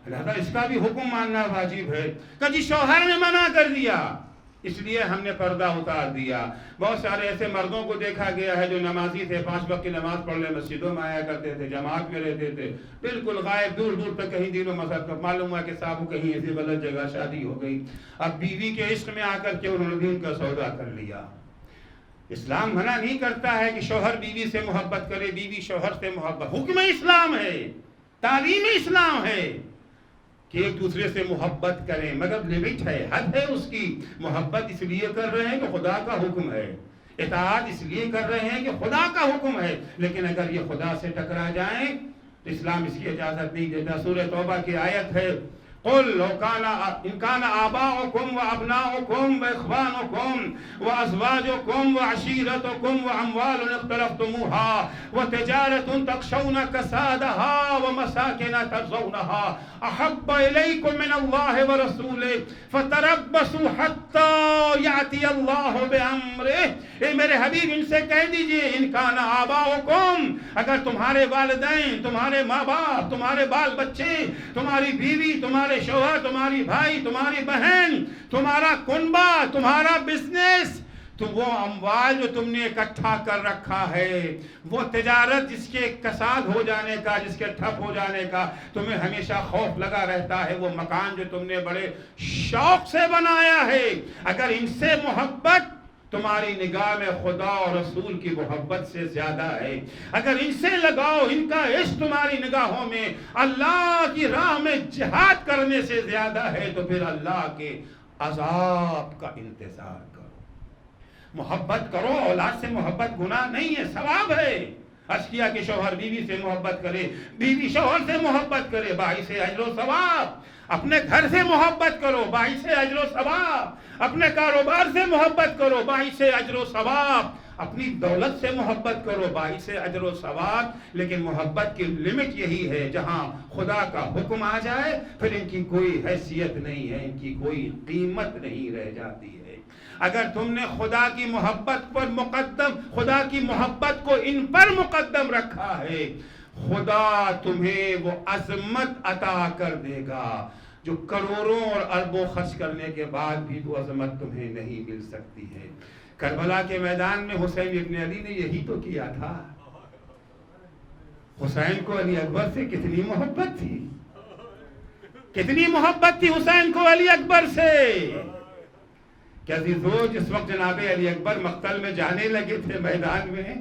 Speaker 1: لہذا اس کا بھی حکم ماننا واجب ہے۔ کہ جی شوہر نے منع کر دیا، اس لیے ہم نے پردہ اتار دیا۔ بہت سارے ایسے مردوں کو دیکھا گیا ہے جو نمازی تھے، 5 وقت کی نماز پڑھنے مسجدوں میں آیا کرتے تھے، جماعت میں رہتے تھے، بالکل غائب، دور دور تک کہیں دین و مذہب کا معلوم ہوا کہ صاحب کہیں ایسی غلط جگہ شادی ہو گئی، اب بیوی کے عشق میں آ کر کے انہوں نے دین کا سودا کر لیا۔ اسلام منع نہیں کرتا ہے کہ شوہر بیوی سے محبت کرے، بیوی شوہر سے محبت، حکم اسلام ہے، تعلیم اسلام ہے کہ ایک دوسرے سے محبت کریں، مگر لمٹ ہے، حد ہے اس کی۔ محبت اس لیے کر رہے ہیں کہ خدا کا حکم ہے، اطاعت اس لیے کر رہے ہیں کہ خدا کا حکم ہے، لیکن اگر یہ خدا سے ٹکرا جائیں تو اسلام اس کی اجازت نہیں دیتا۔ سورہ توبہ کی آیت ہے، قل لو ان كان آباؤكم وابناؤكم واخوانكم وازواجكم وعشيرتكم واموال اقترفتموها وتجارة تخشون كسادها ومساكن ترضونها احب اليكم من الله ورسوله فتربصوا حتى ياتي الله بامره۔ اے میرے حبیب ان سے کہہ دیجئے، ان كان آباؤكم، اگر تمہارے والدین، تمہارے ماں باپ، تمہارے بال بچے، تمہاری بیوی، تمہارے شوہر، تمہاری بھائی، تمہاری بہن، تمہارا کنبہ، تمہارا بزنس، تو وہ اموال جو تم نے اکٹھا کر رکھا ہے، وہ تجارت جس کے کساد ہو جانے کا، جس کے ٹھپ ہو جانے کا تمہیں ہمیشہ خوف لگا رہتا ہے، وہ مکان جو تم نے بڑے شوق سے بنایا ہے، اگر ان سے محبت تمہاری نگاہ میں خدا اور رسول کی محبت سے زیادہ ہے، اگر ان سے لگاؤ، ان کا عشق تمہاری نگاہوں میں اللہ کی راہ میں جہاد کرنے سے زیادہ ہے، تو پھر اللہ کے عذاب کا انتظار کرو، محبت کرو۔ اولاد سے محبت گناہ نہیں ہے، ثواب ہے۔ اشکیا کے شوہر بیوی سے محبت کرے، بیوی شوہر سے محبت کرے، باعث اجر و ثواب۔ اپنے گھر سے محبت کرو، باعث اجر و ثواب۔ اپنے کاروبار سے محبت کرو، باعث اجر و ثواب۔ اپنی دولت سے محبت کرو، باعث اجر و ثواب۔ لیکن محبت کی لمٹ یہی ہے، جہاں خدا کا حکم آ جائے پھر ان کی کوئی حیثیت نہیں ہے، ان کی کوئی قیمت نہیں رہ جاتی ہے۔ اگر تم نے خدا کی محبت پر خدا کی محبت کو ان پر مقدم رکھا ہے، خدا تمہیں وہ عظمت عطا کر دے گا جو کروڑوں اور اربوں خرچ کرنے کے بعد بھی وہ عظمت تمہیں نہیں مل سکتی ہے۔ کربلا کے میدان میں حسین ابن علی نے یہی تو کیا تھا۔ حسین کو علی اکبر سے کتنی محبت تھی، کتنی محبت تھی حسین کو علی اکبر سے کہ عزیزو، جس وقت جناب علی اکبر مقتل میں جانے لگے تھے میدان میں،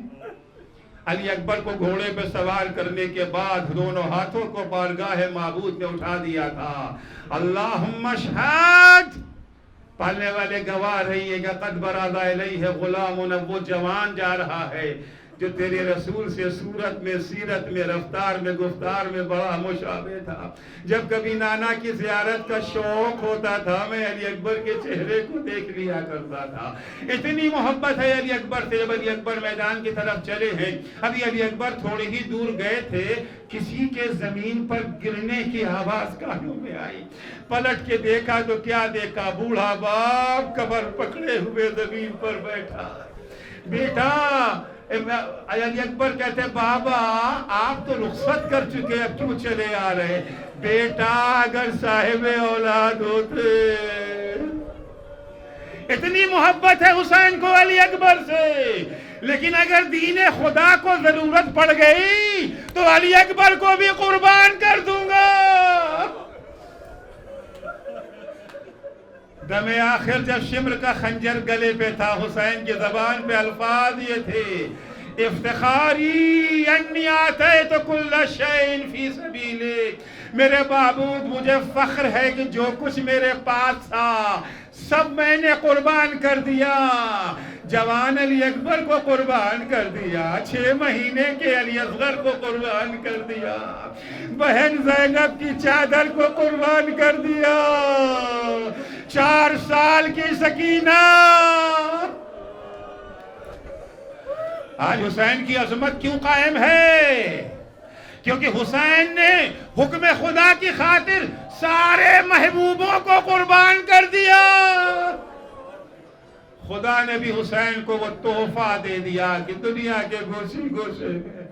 Speaker 1: علی اکبر کو گھوڑے پہ سوار کرنے کے بعد دونوں ہاتھوں کو بارگاہ معبود میں اٹھا دیا تھا۔ اللہم اشہد، پالنے والے گواہ رہیے گا، قد براز الیہ غلام، وہ جوان جا رہا ہے جو تیرے رسول سے صورت میں، سیرت میں، رفتار میں، گفتار میں بڑا مشابہ تھا۔ جب کبھی نانا کی زیارت کا شوق ہوتا تھا، میں علی اکبر کے چہرے کو دیکھ لیا کرتا تھا۔ اتنی محبت ہے علی اکبر سے۔ جب علی اکبر میدان کی طرف چلے ہیں، ابھی علی اکبر تھوڑی ہی دور گئے تھے، کسی کے زمین پر گرنے کی آواز کانوں میں آئی۔ پلٹ کے دیکھا تو کیا دیکھا، بوڑھا باپ کمر پکڑے ہوئے زمین پر بیٹھا۔ بیٹا، علی اکبر کہتے ہیں بابا آپ تو رخصت کر چکے، اب کیوں چلے آ رہے؟ بیٹا اگر صاحب اولاد ہوتے، اتنی محبت ہے حسین کو علی اکبر سے، لیکن اگر دین خدا کو ضرورت پڑ گئی تو علی اکبر کو بھی قربان کر دوں گا۔ دم آخر جب شمر کا خنجر گلے پہ تھا، حسین کی زبان پہ الفاظ یہ تھے، افتخاری انی آتیت کل شیء فی سبیلک، میرے معبود مجھے فخر ہے کہ جو کچھ میرے پاس تھا سب میں نے قربان کر دیا۔ جوان علی اکبر کو قربان کر دیا، 6 مہینے کے علی اصغر کو قربان کر دیا، بہن زینب کی چادر کو قربان کر دیا، 4 سال کی سکینہ۔ آج حسین کی عظمت کیوں قائم ہے؟ کیونکہ حسین نے حکم خدا کی خاطر سارے محبوبوں کو قربان کر دیا۔ خدا نے بھی حسین کو وہ تحفہ دے دیا کہ دنیا کے گوشے گوشے میں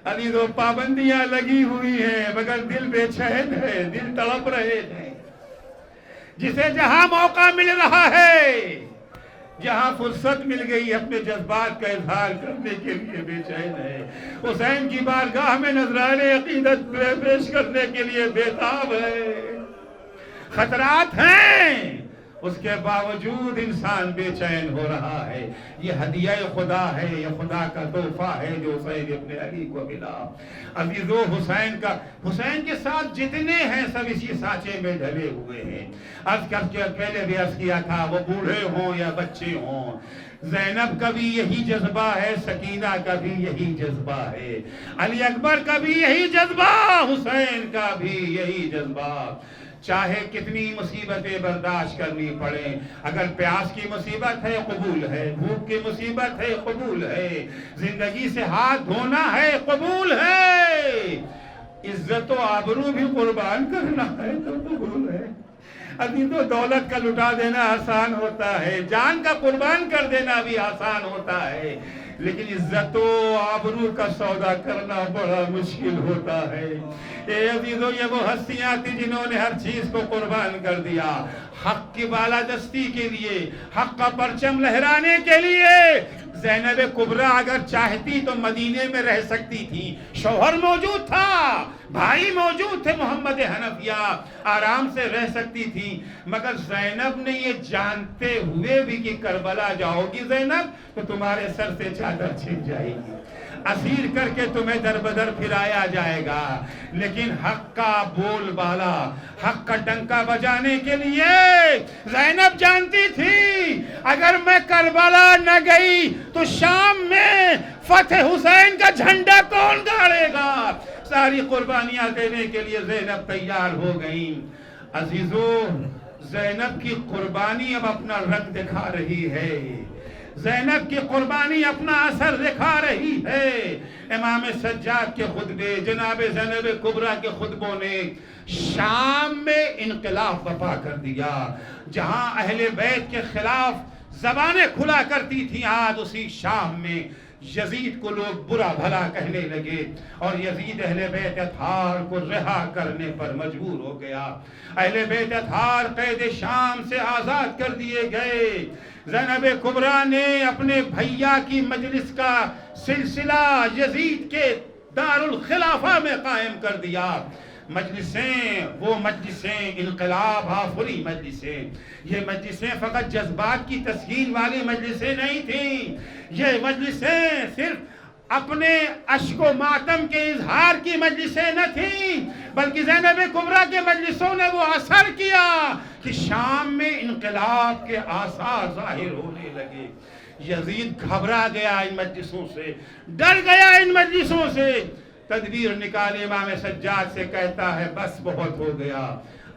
Speaker 1: علی تو پابندیاں لگی ہوئی ہیں مگر دل بے چین ہے، دل تڑپ رہے ہیں۔ جسے جہاں موقع مل رہا ہے، جہاں فرصت مل گئی، اپنے جذبات کا اظہار کرنے کے لیے بے چین ہے۔ حسین کی بارگاہ میں نذرانے عقیدت پیش کرنے کے لیے بےتاب ہے۔ خطرات ہیں، اس کے باوجود انسان بے چین ہو رہا ہے۔ یہ ہدیہ خدا ہے، یہ خدا کا تحفہ ہے جو حسین ابن علی کو ملا۔ عزیزو، حسین کے ساتھ جتنے ہیں سب اسی سانچے میں ڈھلے ہوئے ہیں۔ پہلے بھی عرض کیا تھا، وہ بوڑھے ہوں یا بچے ہوں، زینب کا بھی یہی جذبہ ہے، سکینہ کا بھی یہی جذبہ ہے، علی اکبر کا بھی یہی جذبہ، حسین کا بھی یہی جذبہ۔ چاہے کتنی مصیبتیں برداشت کرنی پڑیں، اگر پیاس کی مصیبت ہے قبول ہے، بھوک کی مصیبت ہے قبول ہے، زندگی سے ہاتھ دھونا ہے قبول ہے، عزت و آبرو بھی قربان کرنا ہے تو قبول ہے۔ ابھی تو دولت کا لٹا دینا آسان ہوتا ہے، جان کا قربان کر دینا بھی آسان ہوتا ہے، لیکن عزت و آبرو کا سودا کرنا بڑا مشکل ہوتا ہے۔ اے عزیزو، یہ وہ ہستیاں تھی جنہوں نے ہر چیز کو قربان کر دیا، حق کی بالادستی کے لیے، حق کا پرچم لہرانے کے لیے۔ زینب کبریٰ اگر چاہتی تو مدینے میں رہ سکتی تھی، شوہر موجود تھا، بھائی موجود تھے محمد حنفیہ، آرام سے رہ سکتی تھی، مگر زینب نے یہ جانتے ہوئے بھی کہ کربلا جاؤ گی زینب تو تمہارے سر سے چادر چھن جائے گی، اسیر کر کے تمہیں در بدر پھرایا جائے گا، لیکن حق کا بول بالا، حق کا ڈنکا بجانے کے لیے زینب جانتی تھی اگر میں کربلا نہ گئی تو شام میں فتح حسین کا جھنڈا کون گاڑے گا۔ ساری قربانیاں دینے کے لیے زینب تیار ہو گئیں۔ عزیزو، زینب کی قربانی اب اپنا رنگ دکھا رہی ہے، زینب کی قربانی اپنا اثر دکھا رہی ہے۔ امام سجاد کے خطبے، جناب زینب کبریٰ کے خطبوں نے شام میں انقلاب برپا کر دیا۔ جہاں اہل بیت کے خلاف زبانیں کھلا کرتی تھیں، آج اسی شام میں یزید کو لوگ برا بھلا کہنے لگے اور یزید اہل بیت اطہار کو رہا کرنے پر مجبور ہو گیا۔ اہل بیت اطہار قید شام سے آزاد کر دیے گئے۔ زینب کبریٰ نے اپنے بھیا کی مجلس کا سلسلہ یزید کے دارالخلافہ میں قائم کر دیا۔ مجلسیں، وہ مجلسیں انقلاب آفری مجلسیں، یہ مجلسیں فقط جذبات کی تسکین والی مجلسیں نہیں تھیں، یہ مجلسیں صرف اپنے اشک و ماتم کے اظہار کی مجلسیں نہ تھیں، بلکہ زینب کبریٰ کے مجلسوں نے وہ اثر کیا کہ شام میں انقلاب کے آثار ظاہر ہونے لگے۔ یزید گھبرا گیا ان مجلسوں سے، ڈر گیا ان مجلسوں سے، تدبیر نکالے، امام سجاد سے کہتا ہے بس بہت ہو گیا،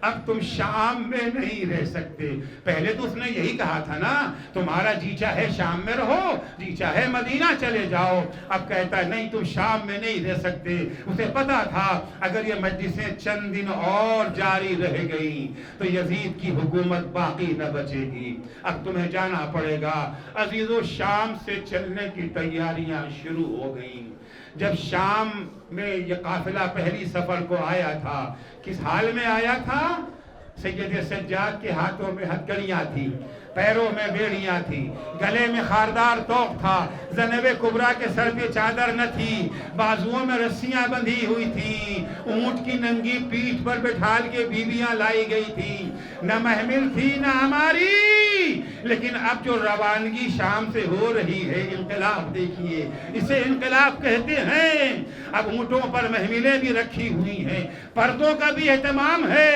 Speaker 1: اب تم شام میں نہیں رہ سکتے۔ پہلے تو اس نے یہی کہا تھا نا، تمہارا جی چاہے شام میں رہو، جی چاہے مدینہ چلے جاؤ، اب کہتا ہے نہیں تم شام میں نہیں رہ سکتے۔ اسے پتا تھا اگر یہ مجلسیں چند دن اور جاری رہ گئی تو یزید کی حکومت باقی نہ بچے گی، اب تمہیں جانا پڑے گا۔ عزیزو، شام سے چلنے کی تیاریاں شروع ہو گئیں۔ جب شام میں یہ قافلہ پہلی سفر کو آیا تھا، کس حال میں آیا تھا؟ سید سجاد کے ہاتھوں میں ہتھکڑیاں تھیں، پیروں میں بیڑیاں تھی، گلے میں خاردار توق تھا، زینب کبریٰ کے سر پہ چادر نہ تھی، بازوؤں میں رسیاں بندھی ہوئی تھیں، اونٹ کی ننگی پیٹھ پر بٹھال کے بیویاں لائی گئی تھی، نہ محمل تھی نہ ہماری۔ لیکن اب جو روانگی شام سے ہو رہی ہے، انقلاب دیکھیے، اسے انقلاب کہتے ہیں۔ اب اونٹوں پر محملیں بھی رکھی ہوئی ہیں، پردوں کا بھی اہتمام ہے،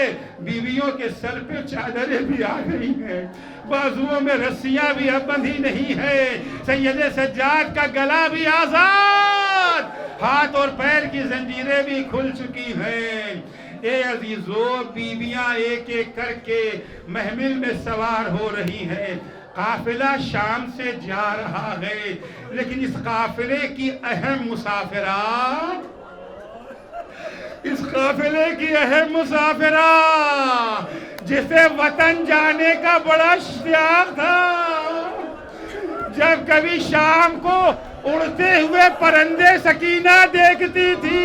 Speaker 1: بیویوں کے سر پہ چادریں بھی آ گئی ہیں، بازوؤں میں رسیاں بھی اب بندھی نہیں ہے، سید سجاد کا گلا بھی آزاد، ہاتھ اور پیر کی زنجیریں بھی کھل چکی ہیں۔ اے عزیزو، بیویاں ایک ایک کر کے محمل میں سوار ہو رہی ہیں، قافلہ شام سے جا رہا ہے، لیکن اس قافلے کی اہم مسافرات، اس قافلے کی اہم مسافرہ جسے وطن جانے کا بڑا اشتیاق تھا، جب کبھی شام کو اڑتے ہوئے پرندے سکینہ دیکھتی تھی،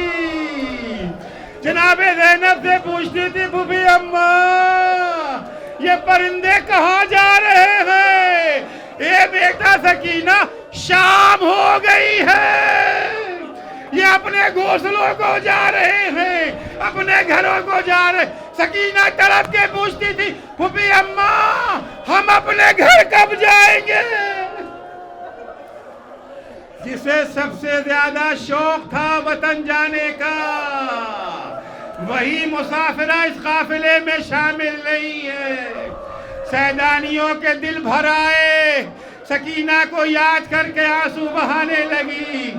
Speaker 1: جناب زینب سے پوچھتی تھی، بھوبی اماں یہ پرندے کہاں جا رہے ہیں؟ اے بیٹا سکینہ، شام ہو گئی ہے، یہ اپنے گھونسلوں کو جا رہے ہیں، اپنے گھروں کو جا رہے۔ سکینہ تڑپ کے پوچھتی تھی، پھوپھی اماں ہم اپنے گھر کب جائیں گے؟ جسے سب سے زیادہ شوق تھا وطن جانے کا، وہی مسافرہ اس قافلے میں شامل نہیں ہے۔ سیدانیوں کے دل بھر آئے، سکینہ کو یاد کر کے آنسو بہانے لگی۔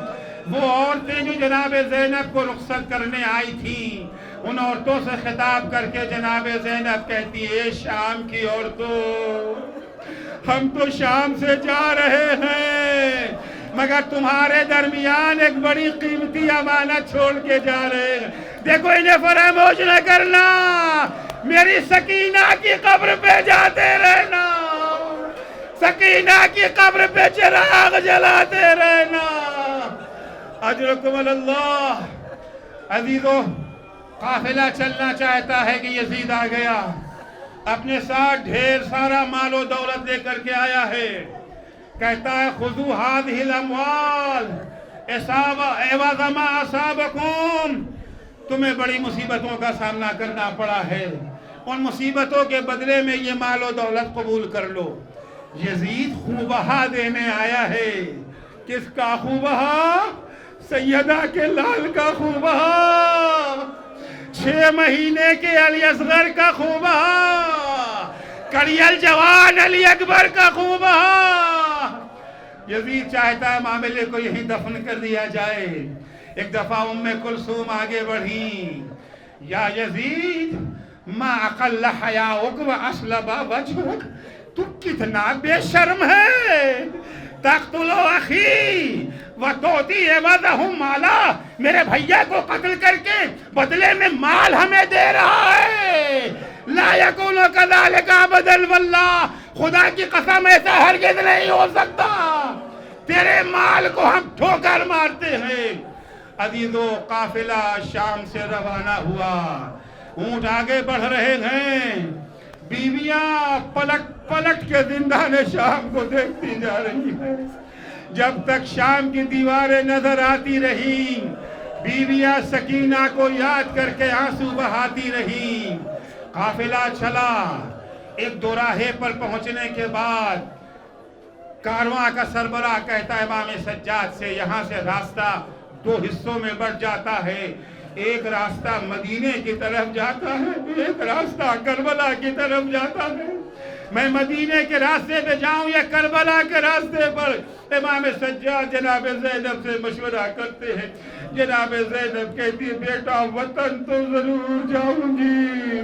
Speaker 1: وہ عورتیں جو جناب زینب کو رخصت کرنے آئی تھیں، ان عورتوں سے خطاب کر کے جناب زینب کہتی ہے، شام کی عورتوں، ہم تو شام سے جا رہے ہیں، مگر تمہارے درمیان ایک بڑی قیمتی امانت چھوڑ کے جا رہے ہیں، دیکھو انہیں فراموش نہ کرنا، میری سکینہ کی قبر پہ جاتے رہنا، سکینہ کی قبر پہ چراغ جلاتے رہنا۔ اجرکم اللہ۔ عزیزو، قافلہ چلنا چاہتا ہے کہ یزید آ گیا، اپنے ساتھ ڈھیر سارا مال و دولت لے کر کے آیا ہے، کہتا ہے خذو هذه الاموال عوض ما اصابکم، تمہیں بڑی مصیبتوں کا سامنا کرنا پڑا ہے، ان مصیبتوں کے بدلے میں یہ مال و دولت قبول کر لو۔ یزید خوبہا دینے آیا ہے، کس کا خوبہا؟ سیدہ کے لال کا خوبہا، 6 مہینے کے علی اصغر کا خوبہا، کڑیل جوان علی اکبر کا خوبہا۔ یزید چاہتا ہے معاملے کو یہیں دفن کر دیا جائے۔ ایک دفعہ ام کلثوم آگے بڑھی، یا یزید ما اقل حیاؤک و اسلب وجہک، تو کتنا بے شرم ہے، تقتل اخی و توتی عوضہ مالا، میرے بھیا کو قتل کر کے بدلے میں مال ہمیں دے رہا ہے، لا یکون کذالک ابدا واللہ، خدا کی قسم ایسا ہرگز نہیں ہو سکتا، تیرے مال کو ہم ٹھوکر مارتے ہیں۔ عزیزو، قافلہ شام سے روانہ ہوا، اونٹ آگے بڑھ رہے ہیں، بیویاں پلٹ پلٹ کے زندان شام کو دیکھتی جا رہی ہیں، جب تک شام کی دیواریں نظر آتی رہی، بیویاں سکینہ کو یاد کر کے آنسو بہاتی رہی۔ قافلہ چلا، ایک دوراہے پر پہنچنے کے بعد کارواں کا سربراہ کہتا ہے امام سجاد سے، یہاں سے راستہ 2 حصوں میں بٹ جاتا ہے، ایک راستہ مدینے کی طرف جاتا ہے، ایک راستہ کربلا کی طرف جاتا ہے، میں مدینے کے راستے پہ جاؤں یا کربلا کے راستے پر؟ امام سجاد جناب زینب سے مشورہ کرتے ہیں، جناب زینب کہتی ہے بیٹا وطن تو ضرور جاؤں گی،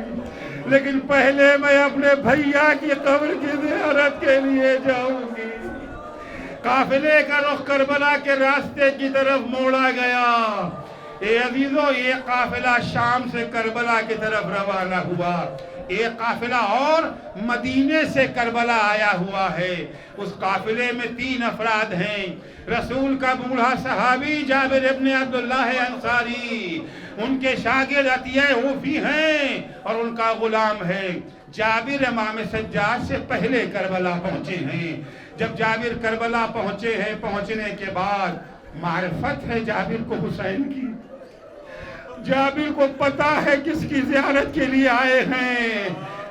Speaker 1: لیکن پہلے میں اپنے بھیا کی قبر کی زیارت کے لیے جاؤں گی۔ قافلے کا رخ کربلا کے راستے کی طرف موڑا گیا، اے عزیزو، یہ قافلہ شام سے کربلا کی طرف روانہ ہوا، ایک قافلہ اور مدینے سے کربلا آیا ہوا ہے۔ اس قافلے میں 3 افراد ہیں، رسول کا بوڑھا صحابی جابر ابن عبداللہ انصاری، ان کے شاگرد عطیہ اوفی ہیں، اور ان کا غلام ہے۔ جابر امام سجاد سے پہلے کربلا پہنچے ہیں۔ جب جابر کربلا پہنچے ہیں، پہنچنے کے بعد معرفت ہے جابر کو حسین کی، جابر کو پتا ہے کس کی زیارت کے لیے آئے ہیں۔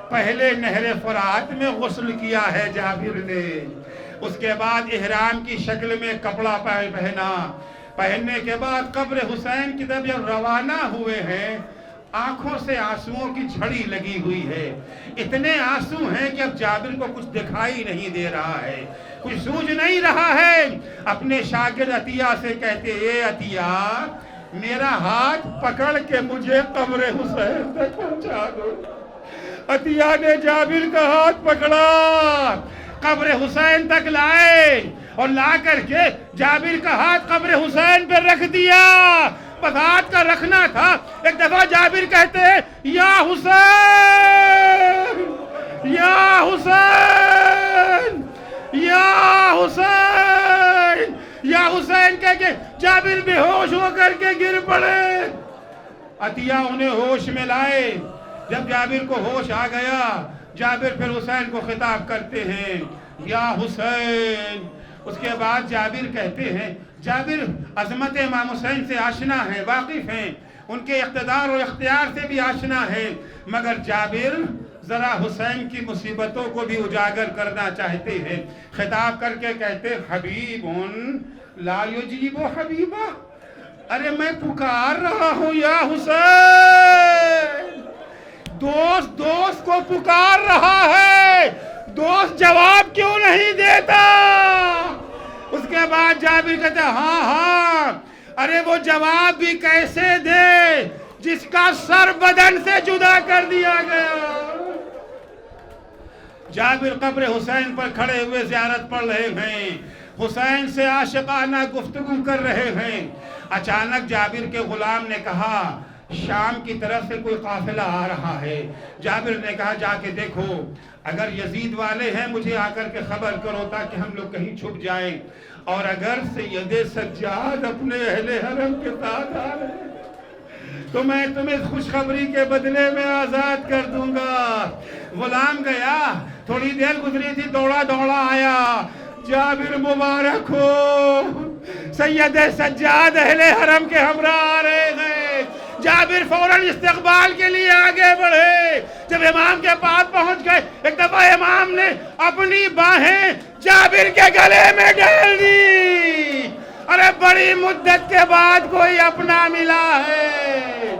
Speaker 1: پہلے نہر فرات میں غسل کیا ہے جابر نے، اس کے بعد احرام کی شکل میں کپڑا پہنا، پہننے کے بعد قبر حسین کی طرف جب روانہ ہوئے ہیں، آنکھوں سے آنسوؤں کی جھڑی لگی ہوئی ہے۔ اتنے آنسو ہیں کہ اب جابر کو کچھ دکھائی نہیں دے رہا ہے، کچھ سوجھ نہیں رہا ہے۔ اپنے شاگرد عطیہ سے کہتے، اے عطیہ، میرا ہاتھ پکڑ کے مجھے قبر حسین تک پہنچا دو۔ عطیہ نے جابر کا ہاتھ پکڑا، قبر حسین تک لائے، اور لا کر کے جابر کا ہاتھ قبر حسین پر رکھ دیا۔ بس ہاتھ کا رکھنا تھا، ایک دفعہ جابر کہتے ہیں، یا حسین، یا حسین، یا حسین، یا حسین کہہ کے جابر بے ہوش ہو کر کے گر پڑے۔ عطیہ انہیں ہوش میں لائے۔ جب جابر کو ہوش آ گیا، جابر پھر حسین کو خطاب کرتے ہیں، یا حسین۔ اس کے بعد جابر کہتے ہیں، جابر عظمت امام حسین سے آشنا ہے، واقف ہیں، ان کے اقتدار و اختیار سے بھی آشنا ہے، مگر جابر ذرا حسین کی مصیبتوں کو بھی اجاگر کرنا چاہتے ہیں۔ خطاب کر کے کہتے، حبیبن لا یجیب حبیبہ، ارے میں پکار رہا ہوں یا حسین، دوست دوست کو پکار رہا ہے، دوست جواب کیوں نہیں دیتا؟ اس کے بعد جابر کہتا ہے، ہاں ہاں، ارے وہ جواب بھی کیسے دے جس کا سر بدن سے جدا کر دیا گیا۔ جابر قبر حسین پر کھڑے ہوئے زیارت پڑھ رہے ہیں، حسین سے عاشقانہ گفتگو کر رہے ہیں۔ اچانک جابر کے غلام نے کہا، شام کی طرف سے کوئی قافلہ آ رہا ہے۔ جابر نے کہا، جا کے دیکھو، اگر یزید والے ہیں مجھے آ کر کے خبر کرو تاکہ ہم لوگ کہیں چھپ جائیں، اور اگر سید سجاد اپنے اہل حرم کے ساتھ آ رہے تو میں تمہیں خوشخبری کے بدلے میں آزاد کر دوں گا۔ غلام گیا، تھوڑی دیر گزری تھی، دوڑا دوڑا آیا، جابر مبارک ہو، سید سجاد اہل حرم کے ہمراہ آ رہے ہیں۔ جابر فوراً استقبال کے لیے آگے بڑھے۔ جب امام کے پاس پہنچ گئے، ایک دفعہ امام نے اپنی باہیں جابر کے گلے میں ڈال دی۔ ارے بڑی مدت کے بعد کوئی اپنا ملا ہے۔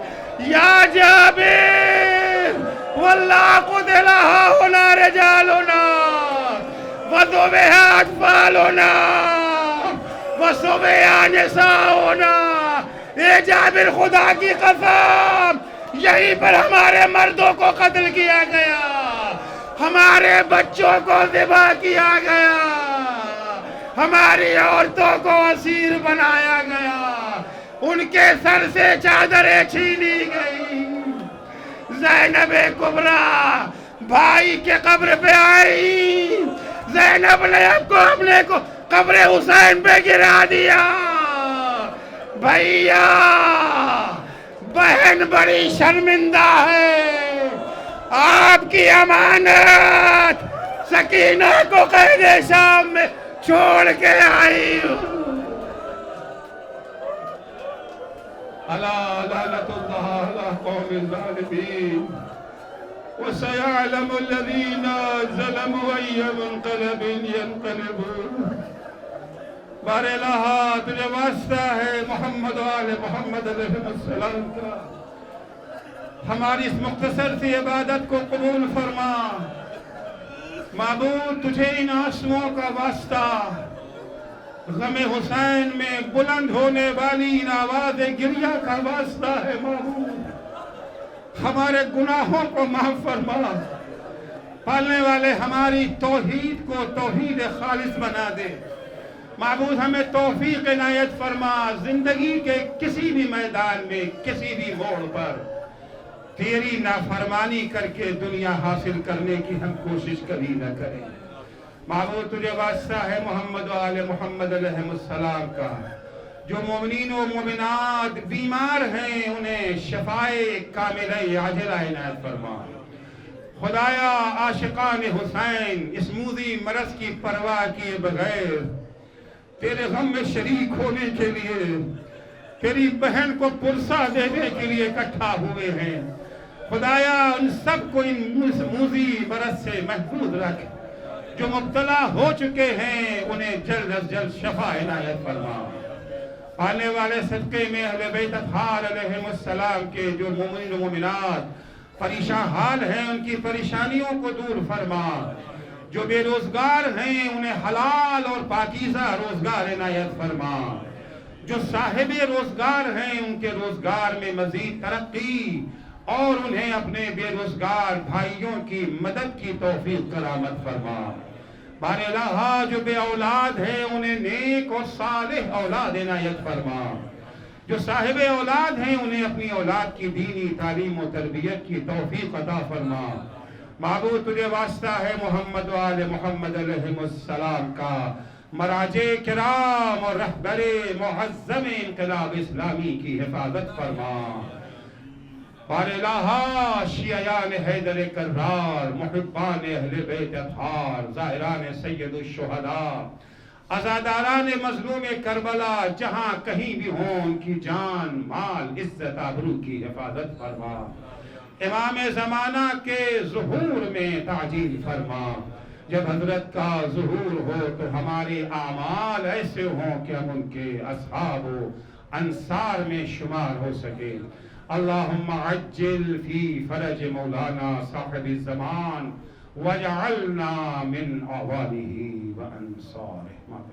Speaker 1: یا جابر واللہ قتلہا ہونا رجالنا وذبح اطفالنا وصبیا نساؤنا۔ اے جابر، خدا کی قسم، یہیں پر ہمارے مردوں کو قتل کیا گیا، ہمارے بچوں کو ذبح کیا گیا، ہماری عورتوں کو اسیر بنایا گیا، ان کے سر سے چادریں چھینی گئی۔ زینب کبریٰ بھائی کے قبر پہ آئی، زینب نے اپنے کو قبر حسین پہ گرا دیا۔ بھائیا، بہن بڑی شرمندہ ہے، آپ کی امانت سکینہ کو قید شام میں چھوڑ کے آئی ہوں۔ الا لعنت اللہ علی قوم الظالمین وسيعلم الذين ظلموا أي منقلب ينقلبون۔ بار الہ تجھے واسطہ ہے محمد و آل محمد علیہ السلام کا، ہماری اس مختصر سی عبادت کو قبول فرما۔ معبود، تجھے ان آنسوؤں کا واسطہ، غم حسین میں بلند ہونے والی ان آواز گریہ کا واسطہ ہے۔ معبود، ہمارے گناہوں کو معاف فرما، پالنے والے ہماری توحید کو توحید خالص بنا دے،
Speaker 2: معبود ہمیں توفیق عنایت فرما، زندگی کے کسی بھی میدان میں کسی بھی موڑ پر تیری نافرمانی کر کے دنیا حاصل کرنے کی ہم کوشش کبھی نہ کریں۔ معبود تجھے واسطہ ہے محمد و آل محمد علیہ السلام کا، جو مومنین و مومنات بیمار ہیں انہیں شفائے کاملہ عاجلہ عنایت فرما۔ خدایا عاشقان حسین اس موذی مرض کی پرواہ کیے بغیر تیرے غم میں شریک ہونے کے لیے، تیری بہن کو پرسہ دینے کے لیے اکٹھا ہوئے ہیں، خدایا ان سب کو ان موذی مرض سے محفوظ رکھ، جو مبتلا ہو چکے ہیں انہیں جلد از جلد شفا عنایت فرما۔ آنے والے صدقے میں اہل بیت اطہار علیہ السلام کے جو مومنین و مومنات پریشان حال ہیں ان کی پریشانیوں کو دور فرما، جو بے روزگار ہیں انہیں حلال اور پاکیزہ روزگار عنایت فرما، جو صاحب روزگار ہیں ان کے روزگار میں مزید ترقی اور انہیں اپنے بے روزگار بھائیوں کی مدد کی توفیق کرامت فرما۔ بار الہ جو بے اولاد ہیں انہیں نیک اور صالح اولاد عنایت فرما، جو صاحب اولاد ہیں انہیں اپنی اولاد کی دینی تعلیم و تربیت کی توفیق عطا فرما۔ معبود تجھے واسطہ ہے محمد و آل محمد علیہ السلام کا، مراجع کرام اور رہبر معظم انقلاب اسلامی کی حفاظت فرما۔ بار الہ شیعیان حیدر کرار، محبان اہل بیت اطہار، ظاہران سید الشہداء، عزاداران مظلوم کربلا جہاں کہیں بھی ہوں ان کی جان مال عزت آبرو کی حفاظت فرما۔ امام زمانہ کے ظہور میں تعجیل فرما، جب حضرت کا ظہور ہو تو ہمارے اعمال ایسے ہوں کہ ہم ان کے اصحاب و انصار میں شمار ہو سکے۔ اللہم عجل فی فرج مولانا صاحب الزمان وجعلنا من اعوانہ و انصارہ۔